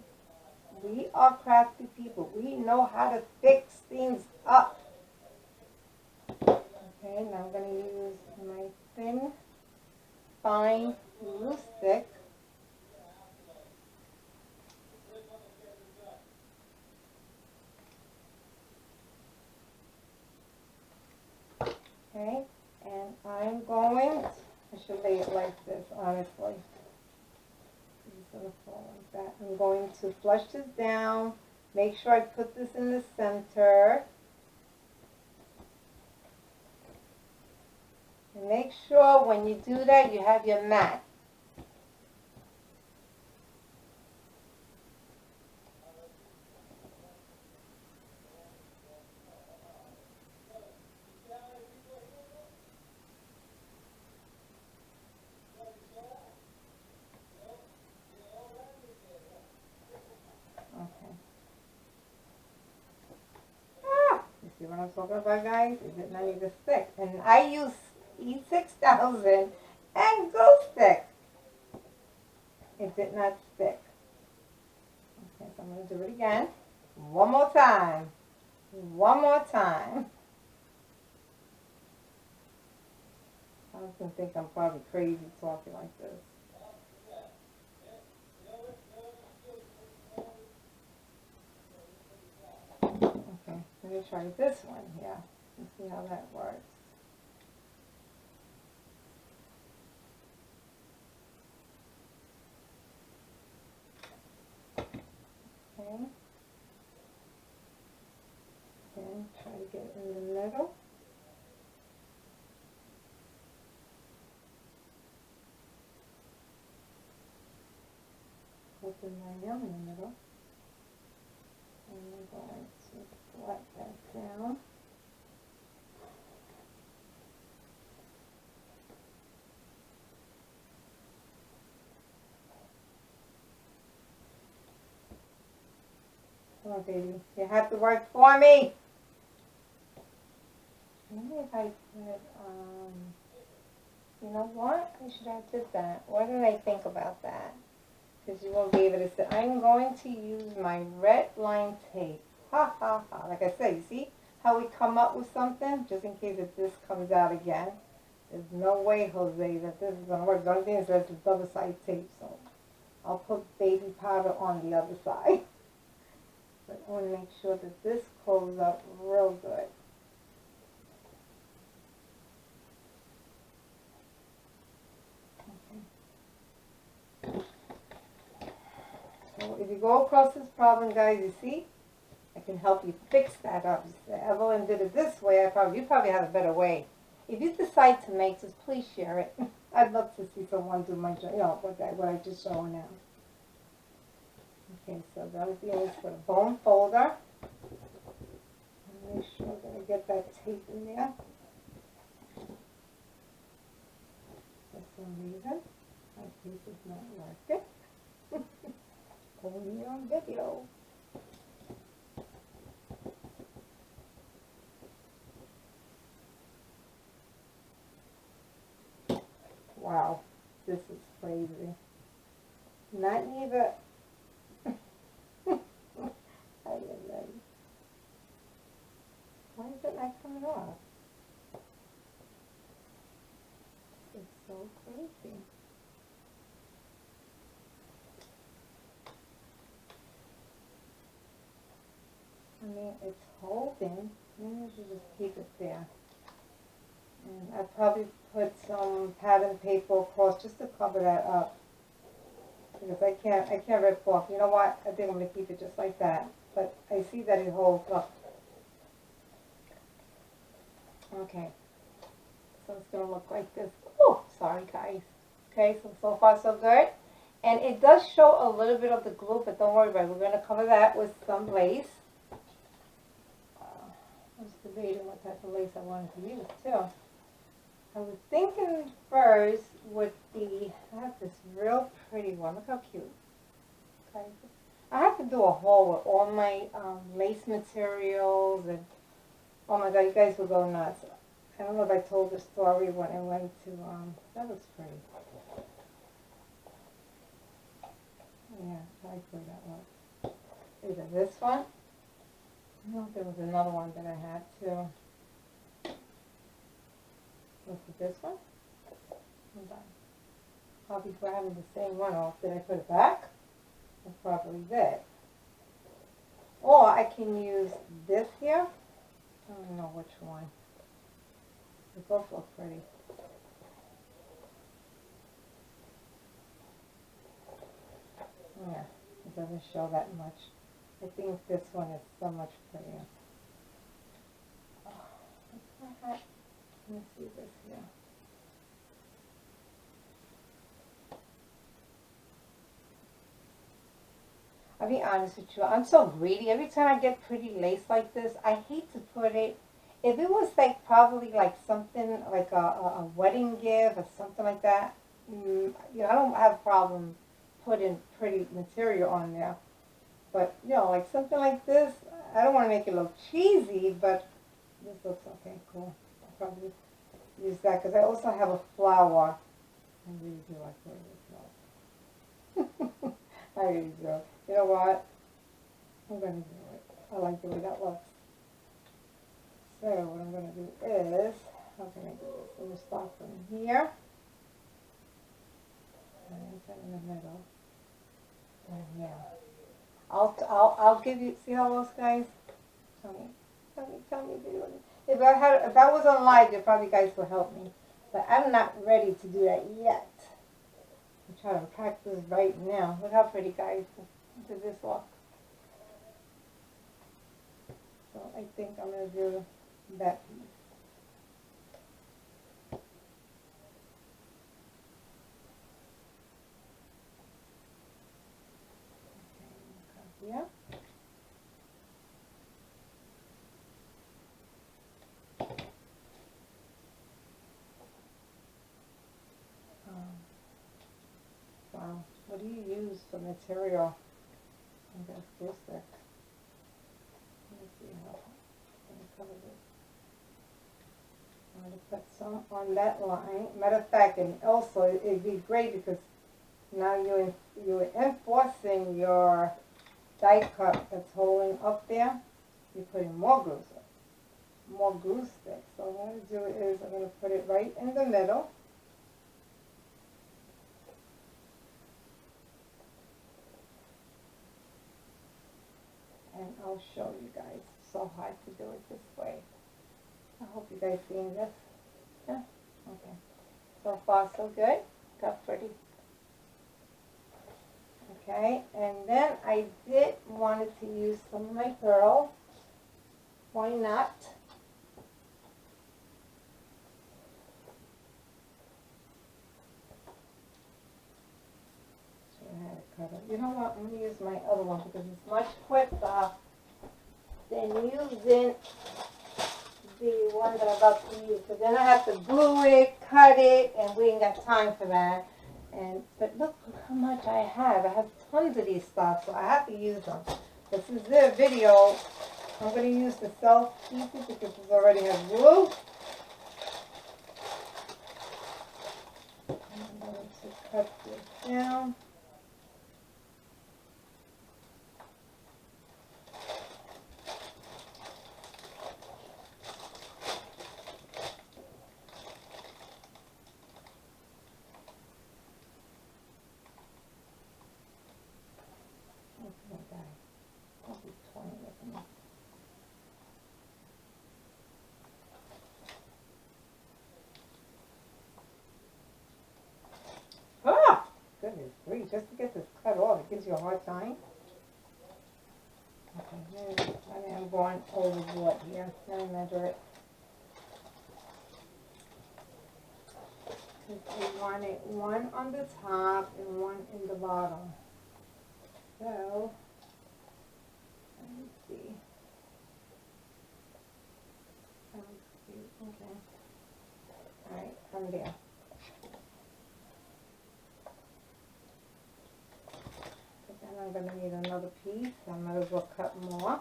we are crafty people. We know how to fix things up. Okay, now I'm gonna use my thin, fine glue stick. Okay, and I'm going, I should lay it like this, honestly. It's going to fall like that. I'm going to flush this down, make sure I put this in the center. And make sure when you do that, you have your mat. See what I'm talking about, guys? It did not need to stick. And I use E6000 and glue stick. It did not stick. Okay, so I'm going to do it again. One more time. One more time. I often think I'm probably crazy talking like this. Okay, let me try this one here and see how that works. Okay. And try to get it in the middle. Open my nail in the middle. And we're going to flat that down. Come on, baby. You have to work for me. Maybe if I put, you know what? I should have did that. Why did I think about that? Because you won't be able to see. I'm going to use my red line tape. Ha ha ha. Like I said, you see how we come up with something? Just in case if this comes out again. There's no way, Jose, that this is going to work. The only thing is that it's double side tape. So I'll put baby powder on the other side. But I want to make sure that this closes up real good. Okay. So if you go across this problem, guys, you see, I can help you fix that up. Evelyn did it this way. You probably have a better way. If you decide to make this, please share it. I'd love to see someone do my, what I just showed now. Okay, so the other thing is for the bone folder. Make sure that I get that tape in there. For some reason, my tape is not working. Only on video. Wow, this is crazy. Not even. Why is it not coming off? It's so crazy. I mean, it's holding. Maybe I should just keep it there. And I probably put some pattern paper across just to cover that up. Because I can't rip off. You know what? I think I'm going to keep it just like that. But I see that it holds up. Okay. So it's going to look like this. Oh, sorry guys. Okay, so far so good. And it does show a little bit of the glue, but don't worry about it. We're going to cover that with some lace. I was debating what type of lace I wanted to use too. I was thinking first with the, I have this real pretty one. Look how cute. Okay. I have to do a haul with all my lace materials and, oh my god, you guys will go nuts. I don't know if I told the story when I went to, that looks pretty. Yeah, I like the way that looks. Either this one. I don't know if there was another one that I had too. Was it this one? Hold on. Probably grabbing the same one off. Did I put it back? I probably did. Or I can use this here. I don't know which one. They both look pretty. Yeah, it doesn't show that much. I think this one is so much prettier. Oh, let me see this here. I'll be honest with you, I'm so greedy. Every time I get pretty lace like this, I hate to put it. If it was like probably like something like a wedding gift or something like that, you know, I don't have a problem putting pretty material on there. But, you know, like something like this, I don't want to make it look cheesy, but this looks okay, cool. I'll probably use that because I also have a flower. I really do like the way this looks. I really do. You know what? I'm going to do it. I like the way that looks. So what I'm going to do is how can I do this? I'm going to start from here. And put in the middle. And here. I'll give you, see how those guys? Tell me. If I was on live, you probably guys would help me. But I'm not ready to do that yet. I'm trying to practice right now. Look how pretty, guys. Does this look? So I think I'm going to do that piece. Okay, yeah. Wow, what do you use for material? I guess glue stick. Let me see how I'm going to cover this. I'm going to put some on that line. Matter of fact, and also it'd be great because now you're enforcing your die cut that's holding up there. You're putting more glue stick, more glue sticks. So what I'm going to do is I'm going to put it right in the middle. And I'll show you guys. It's so hard to do it this way. I hope you guys seeing this. Yeah? Okay. So far so good. Got pretty. Okay, and then I did wanted to use some of my pearl. Why not? You know what? I'm going to use my other one because it's much quicker than using the one that I'm about to use. But then I have to glue it, cut it, and we ain't got time for that. But look how much I have. I have tons of these stuff, so I have to use them. This is their video. I'm going to use the self pieces because it already has glue. I'm going to cut this down. Ah! Goodness grief, just to get this cut off, it gives you a hard time. Okay, maybe I'm going overboard here. Let me measure it. Because we wanted one on the top and one in the bottom. So, let me see. Okay. Alright, from there. But then I'm going to need another piece. I might as well cut more.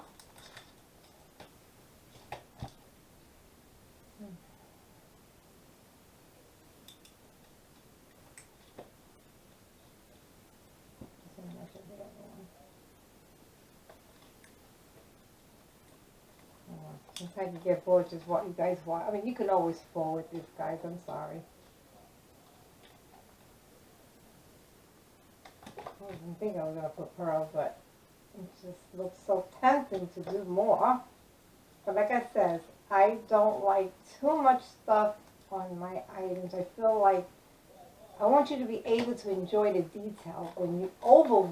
I can get bored just what you guys want. I mean, you can always forward this, guys. I'm sorry. I didn't think I was going to put pearl, but it just looks so tempting to do more. But like I said, I don't like too much stuff on my items. I feel like I want you to be able to enjoy the detail. When you over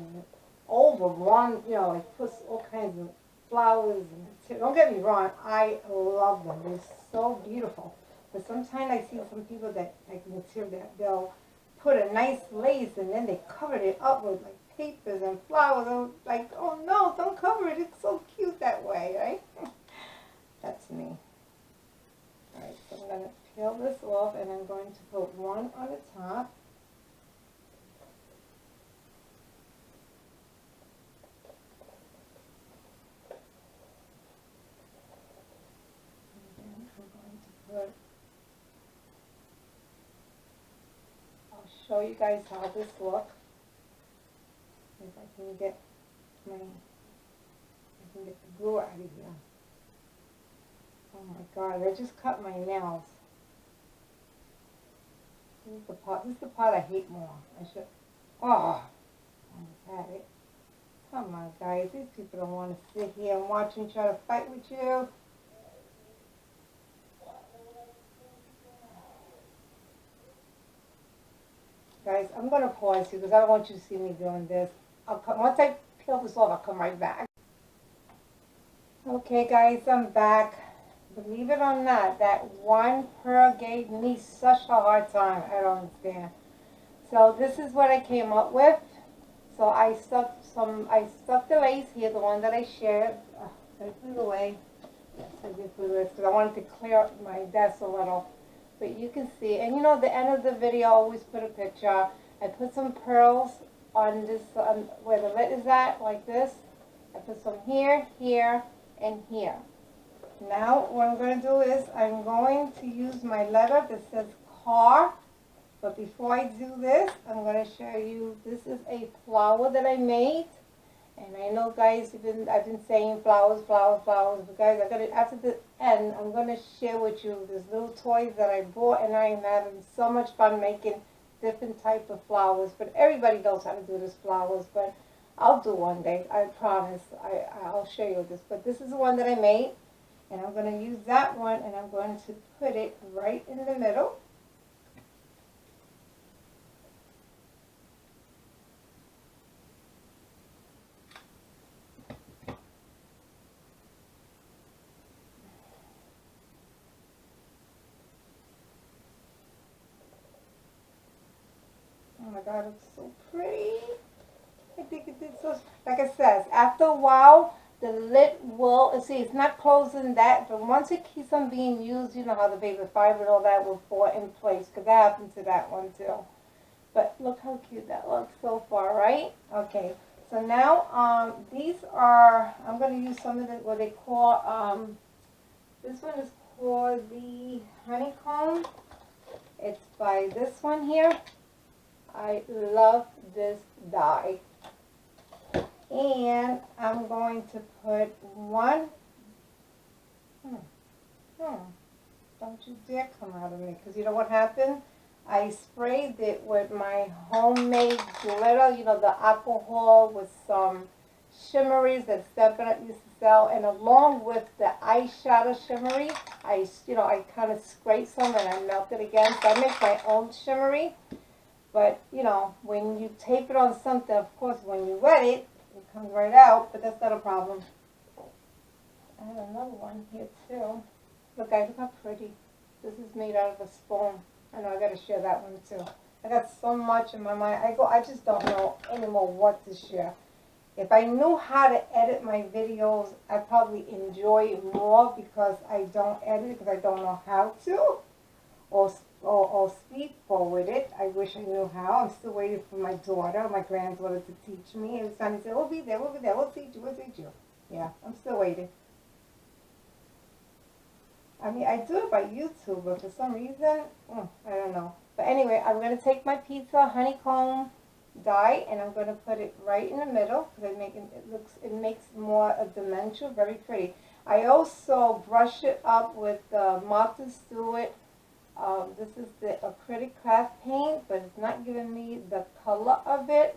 one, you know, like put all kinds of flowers and don't get me wrong, I love them. They're so beautiful. But sometimes I see some people that like material that they'll put a nice lace and then they covered it up with like papers and flowers. I'm like, oh no, don't cover it. It's so cute that way, right? That's me. Alright, so I'm going to peel this off and I'm going to put one on the top. I'll show you guys how this looks. If I can get the glue out of here. Oh my God, I just cut my nails. This is the part. This is the part I hate more. I should. Oh, I had it. Come on, guys. These people don't want to sit here and watch me try to fight with you. Guys, I'm going to pause you because I don't want you to see me doing this. Once I peel this off, I'll come right back. Okay, guys, I'm back. Believe it or not, that one pearl gave me such a hard time. I don't understand. So this is what I came up with. So I stuck the lace here, the one that I shared. I put it away. Yes, I did put it away because I wanted to clear up my desk a little. But you can see, and you know, the end of the video, I always put a picture. I put some pearls on this, where the lid is at, like this. I put some here, here, and here. Now, what I'm going to do is, I'm going to use my letter that says car. But before I do this, I'm going to show you, this is a flower that I made. And I know, guys, I've been saying flowers, flowers, flowers. But guys, after the end, I'm going to share with you this little toys that I bought. And I am having so much fun making different type of flowers. But everybody knows how to do these flowers. But I'll do one day, I promise. I'll show you this. But this is the one that I made. And I'm going to use that one, and I'm going to put it right in the middle. Oh my God, it's so pretty. I think it did so, like it says, after a while, the lid will, see, it's not closing that, but once it keeps on being used, you know how the paper fiber and all that will fall in place, because that happened to that one too. But look how cute that looks so far, right? Okay, so now these are, I'm going to use some of the, what they call, this one is called the Honeycomb. It's by this one here. I love this die. And I'm going to put one, don't you dare come out of me, because you know what happened? I sprayed it with my homemade glitter, you know, the alcohol with some shimmeries that Stephanie used to sell, and along with the eyeshadow shimmery, I kind of scraped some and I melted again, so I make my own shimmery. But, you know, when you tape it on something, of course, when you wet it, it comes right out, but that's not a problem. I have another one here, too. Look, guys, look how pretty. This is made out of a spoon. I know, I got to share that one, too. I got so much in my mind. I just don't know anymore what to share. If I knew how to edit my videos, I'd probably enjoy it more because I don't edit it because I don't know how to. Or speak forward it. I wish I knew how. I'm still waiting for my daughter, my granddaughter, to teach me. Every time they say, we'll be there, we'll teach you. Yeah, I'm still waiting. I mean, I do it by YouTube, but for some reason, I don't know. But anyway, I'm going to take my pizza honeycomb die, and I'm going to put it right in the middle, because it makes more a dimension, very pretty. I also brush it up with Martha Stewart. This is the acrylic craft paint, but it's not giving me the color of it.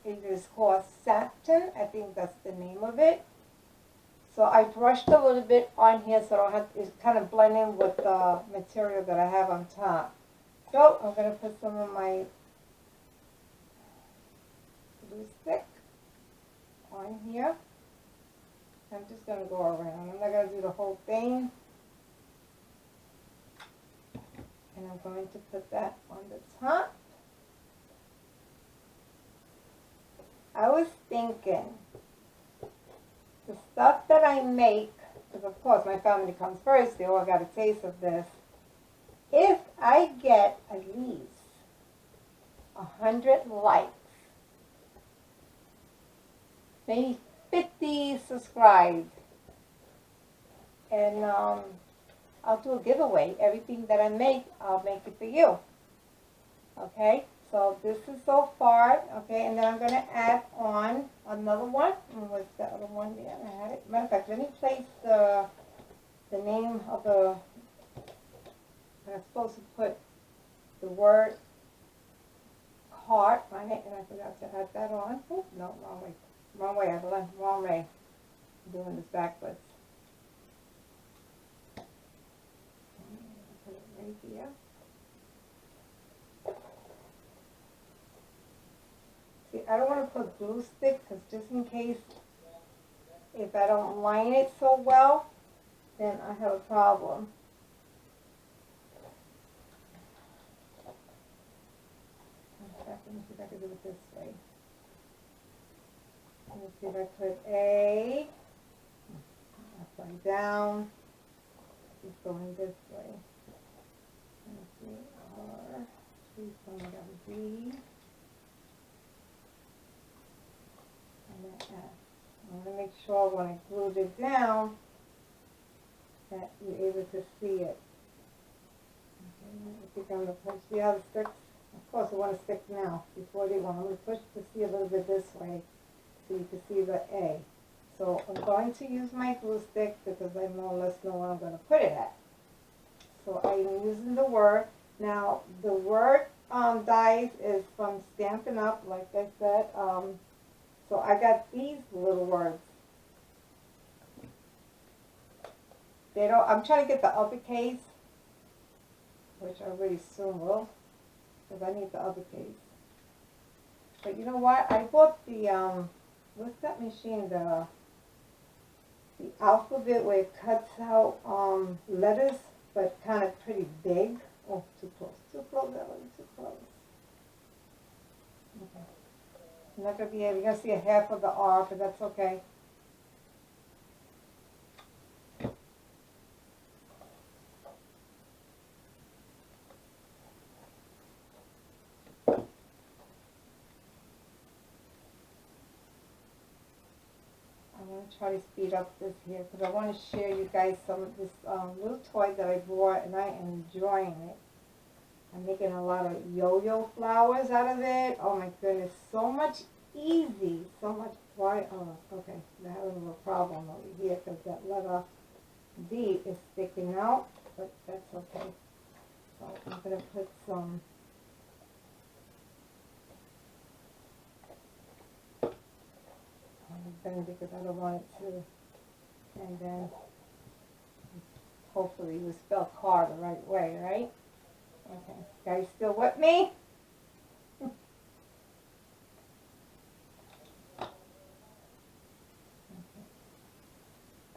It is called Satin. I think that's the name of it. So I brushed a little bit on here so I don't have it's kind of blend in with the material that I have on top. So I'm going to put some of my glue stick on here. I'm just going to go around. I'm not going to do the whole thing. And I'm going to put that on the top. I was thinking, the stuff that I make, because of course my family comes first, they all got a taste of this. If I get at least 100 likes, maybe 50 subscribed, and I'll do a giveaway. Everything that I make, I'll make it for you. Okay, so this is so far. Okay, and then I'm going to add on another one. What's the other one there? I had it. Matter of fact, let me place the name of the. I'm supposed to put the word heart on it, and I forgot to add that on. Oh, no, wrong way. Wrong way, Evelyn. Wrong way. I'm doing this backwards. Put it right here. See, I don't want to put glue stick because just in case if I don't line it so well, then I have a problem. Let me see if I can do it this way. Let me see if I put A upside down. It's going this way. Let me see. R. She's going down B. And then S. I want to make sure when I glued it down that you're able to see it. Okay, I think I'm going to push the other sticks. Of course, I want to stick now before they want. I'm going to push to see a little bit this way so you can see the A. So I'm going to use my glue stick because I more or less know where I'm going to put it at. So I'm using the word. Now, the word dies is from Stampin' Up, like I said. So I got these little words. I'm trying to get the uppercase, which I really soon will, because I need the uppercase. But you know what? I bought the, what's that machine? The alphabet where it cuts out letters, but kind of pretty big. Oh, too close. Too close, Ellen, too close. Okay. I'm not going to be able, you're going to see a half of the R, but that's okay. I'm going to try to speed up this here because I want to share you guys some of this little toy that I bought, and I am enjoying it. I'm making a lot of yo-yo flowers out of it. Oh my goodness, so much easy, so much. Why? Oh, okay. I have a little problem over here because that letter D is sticking out, but that's okay. So I'm going to put some. Because I don't want it to, and then hopefully you spell car the right way, right? Okay, guys, still with me? Okay.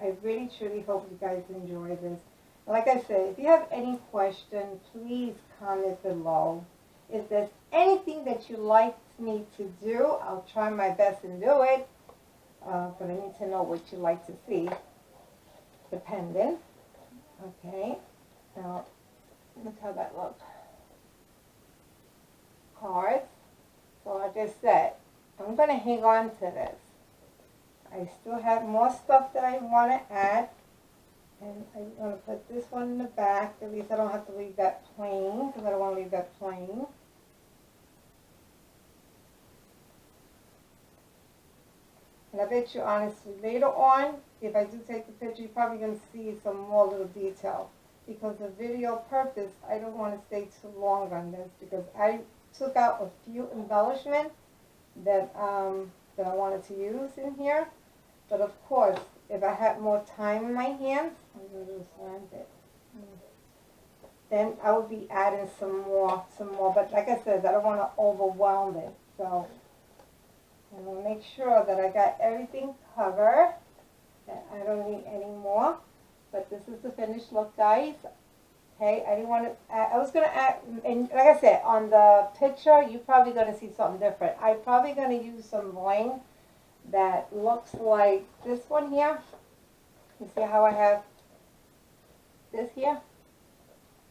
I really truly hope you guys enjoy this. Like I said, if you have any question, please comment below. If there's anything that you'd like me to do, I'll try my best and do it. But I need to know what you like to see, depending. Okay, now look how that looks. Cards. So like I said, I'm going to hang on to this. I still have more stuff that I want to add. And I'm going to put this one in the back. At least I don't have to leave that plain, because I don't want to leave that plain. And I bet you honestly, later on, if I do take the picture, you're probably going to see some more little detail. Because the video purpose, I don't want to stay too long on this, because I took out a few embellishments that that I wanted to use in here. But of course, if I had more time in my hands, I'm going to slant it. Then I would be adding some more. But like I said, I don't want to overwhelm it. So I'm going to make sure that I got everything covered. That I don't need any more. But this is the finished look, guys. Okay, I didn't want to add, I was going to add, and like I said, on the picture, you're probably going to see something different. I'm probably going to use some bling that looks like this one here. You see how I have this here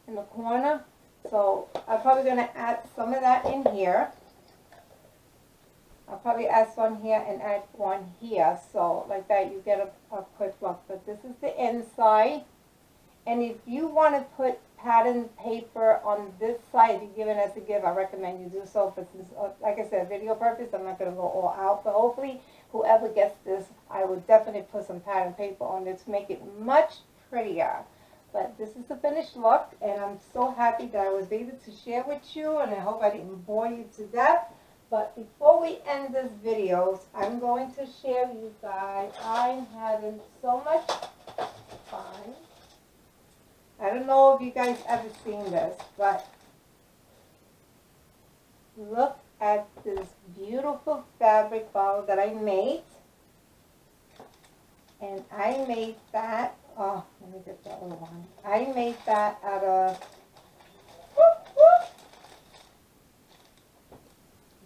in the corner? So I'm probably going to add some of that in here. I'll probably add one here and add one here. So like that you get a quick look. But this is the inside. And if you want to put pattern paper on this side, if you're giving us a gift, I recommend you do so. But since, like I said, video purpose, I'm not going to go all out. But hopefully, whoever gets this, I would definitely put some pattern paper on it to make it much prettier. But this is the finished look, and I'm so happy that I was able to share with you, and I hope I didn't bore you to death. But before we end this video, I'm going to share with you guys, I'm having so much fun. I don't know if you guys ever seen this, but look at this beautiful fabric ball that I made. And I made that, oh, let me get that other one. I made that out of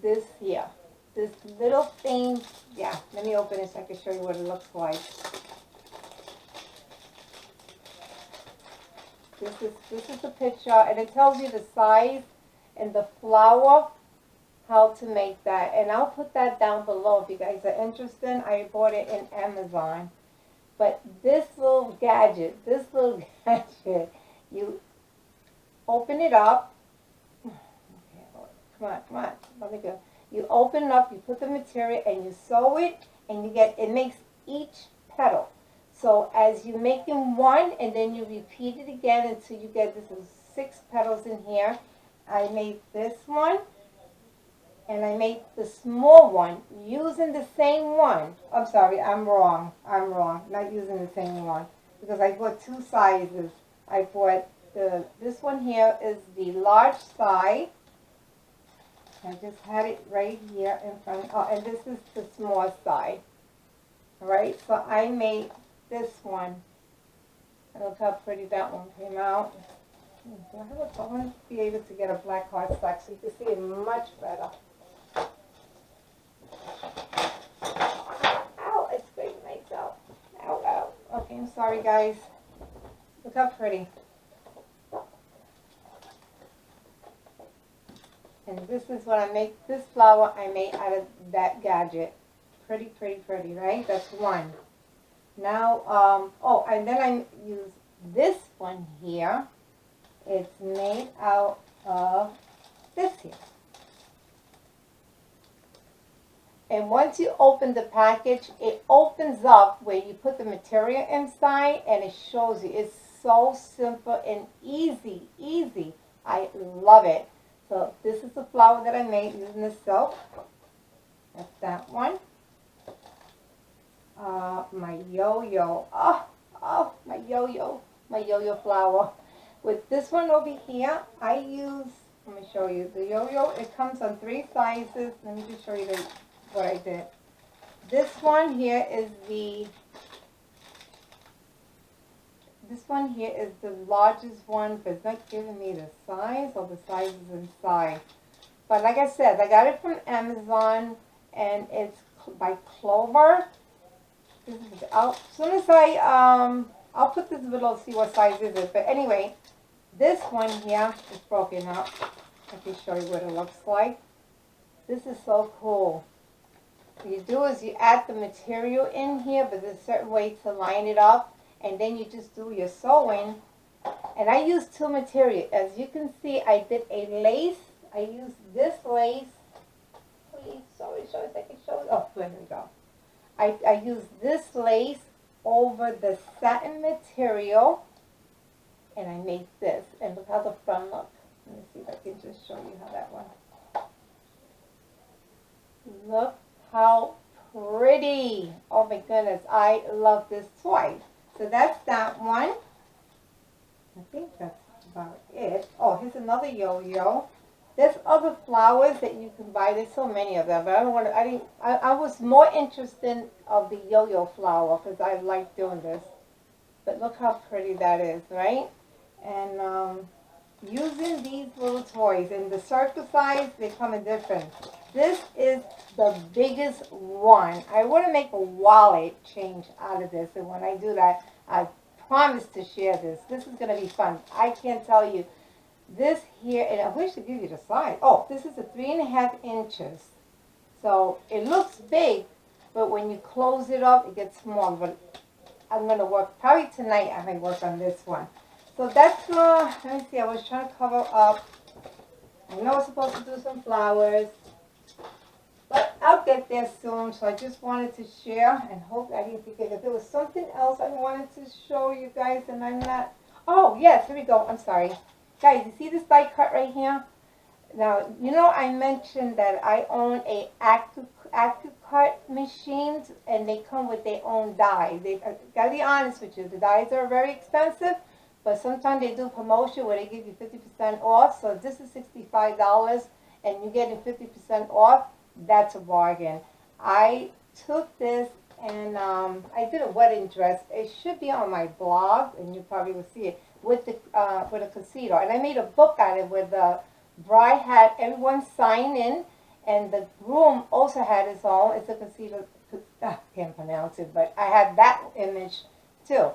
this here. This little thing, yeah, let me open it so I can show you what it looks like. This is the picture, and it tells you the size and the flower, how to make that. And I'll put that down below if you guys are interested. I bought it in Amazon. But this little gadget, you open it up. Okay, come on, let me go. You open it up, you put the material, and you sew it, and it makes each petal. So as you make them one, and then you repeat it again until you get this is 6 petals in here. I made this one, and I made the small one using the same one. I'm sorry, I'm wrong. Not using the same one, because I bought 2 sizes. I bought this one here is the large size. I just had it right here in front. Oh, and this is the small side. All right, so I made this one. Look how pretty that one came out. Do I want to be able to get a black cardstock so you can see it much better. Ow, I scraped myself. Ow, ow. Okay, I'm sorry, guys. Look how pretty. And this is what I make. This flower I made out of that gadget. Pretty, right? That's one. Now, oh, and then I use this one here. It's made out of this here. And once you open the package, it opens up where you put the material inside, and it shows you. It's so simple and easy. I love it. So this is the flower that I made using the silk. That's that one. My yo-yo. Oh, my yo-yo flower. With this one over here, I use, let me show you, the yo-yo. It comes on 3 sizes. Let me just show you what I did. This one here is the largest one, but it's not giving me the size or the sizes inside. But like I said, I got it from Amazon, and it's by Clover. This is, as soon as I'll put this below, see what size is it. But anyway, this one here is broken up. I can show you what it looks like. This is so cool. What you do is you add the material in here, but there's a certain way to line it up, and then you just do your sewing. And I used 2 material. As you can see, I did a lace. I used this lace. Please, sorry, so I can show it. Oh, there we go. I used this lace over the satin material, and I made this. And look how the front looks. Let me see if I can just show you how that one. Look how pretty. Oh my goodness, I love this toy. So that's that one. I think that's about it. Oh, here's another yo-yo. There's other flowers that you can buy. There's so many of them, but I was more interested of the yo-yo flower because I like doing this. But look how pretty that is, right? And using these little toys in the circle size, they come in different. This is the biggest one. I want to make a wallet change out of this, and when I do that, I promise to share this. This is going to be fun. I can't tell you. This here, and I wish to give you the size. Oh, this is a 3.5 inches. So it looks big, but when you close it up, it gets small. But I'm going to work, probably tonight I may work on this one. So that's, let me see, I was trying to cover up. I know I was supposed to do some flowers, but I'll get there soon. So I just wanted to share and hope I didn't forget. If there was something else I wanted to show you guys and I'm not, Oh, yes, here we go. I'm sorry. Guys, you see this die cut right here? Now, you know I mentioned that I own a Accucut machines, and they come with their own die. I gotta be honest with you, the dies are very expensive, but sometimes they do promotion where they give you 50% off. So this is $65, and you're getting 50% off. That's a bargain. I took this and I did a wedding dress. It should be on my blog, and you probably will see it with the a casino. And I made a book out of it where the bride had everyone sign in, and the groom also had his own. It's a casino. I can't pronounce it, but I had that image too.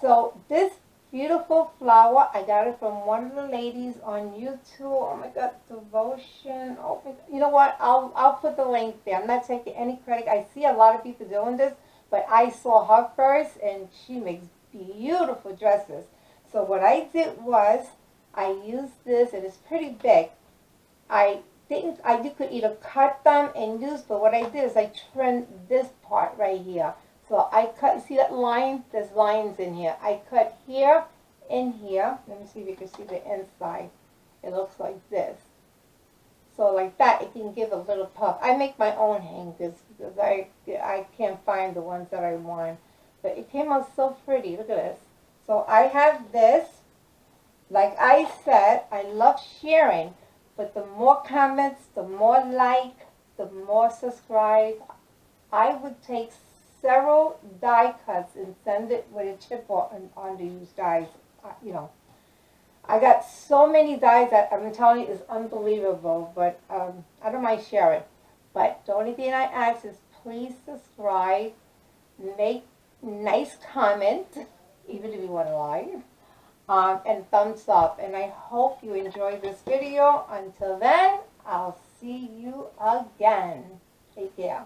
So this beautiful flower, I got it from one of the ladies on YouTube. Oh my God, devotion. Oh my God. You know what? I'll put the link there. I'm not taking any credit. I see a lot of people doing this, but I saw her first, and she makes beautiful dresses. So what I did was I used this, and it's pretty big. You could either cut them and use, but what I did is I trimmed this part right here. So I cut, see that line? There's lines in here. I cut here and here. Let me see if you can see the inside. It looks like this. So like that, it can give a little puff. I make my own hangers because I can't find the ones that I want. But it came out so pretty. Look at this. So I have this. Like I said, I love sharing. But the more comments, the more like, the more subscribe. I would take several die cuts and send it with a chipboard on the used dies. You know, I got so many dies that I'm telling you is unbelievable. But I don't mind sharing. But the only thing I ask is please subscribe, make nice comment, even if you want to lie. And thumbs up. And I hope you enjoyed this video. Until then, I'll see you again. Take care.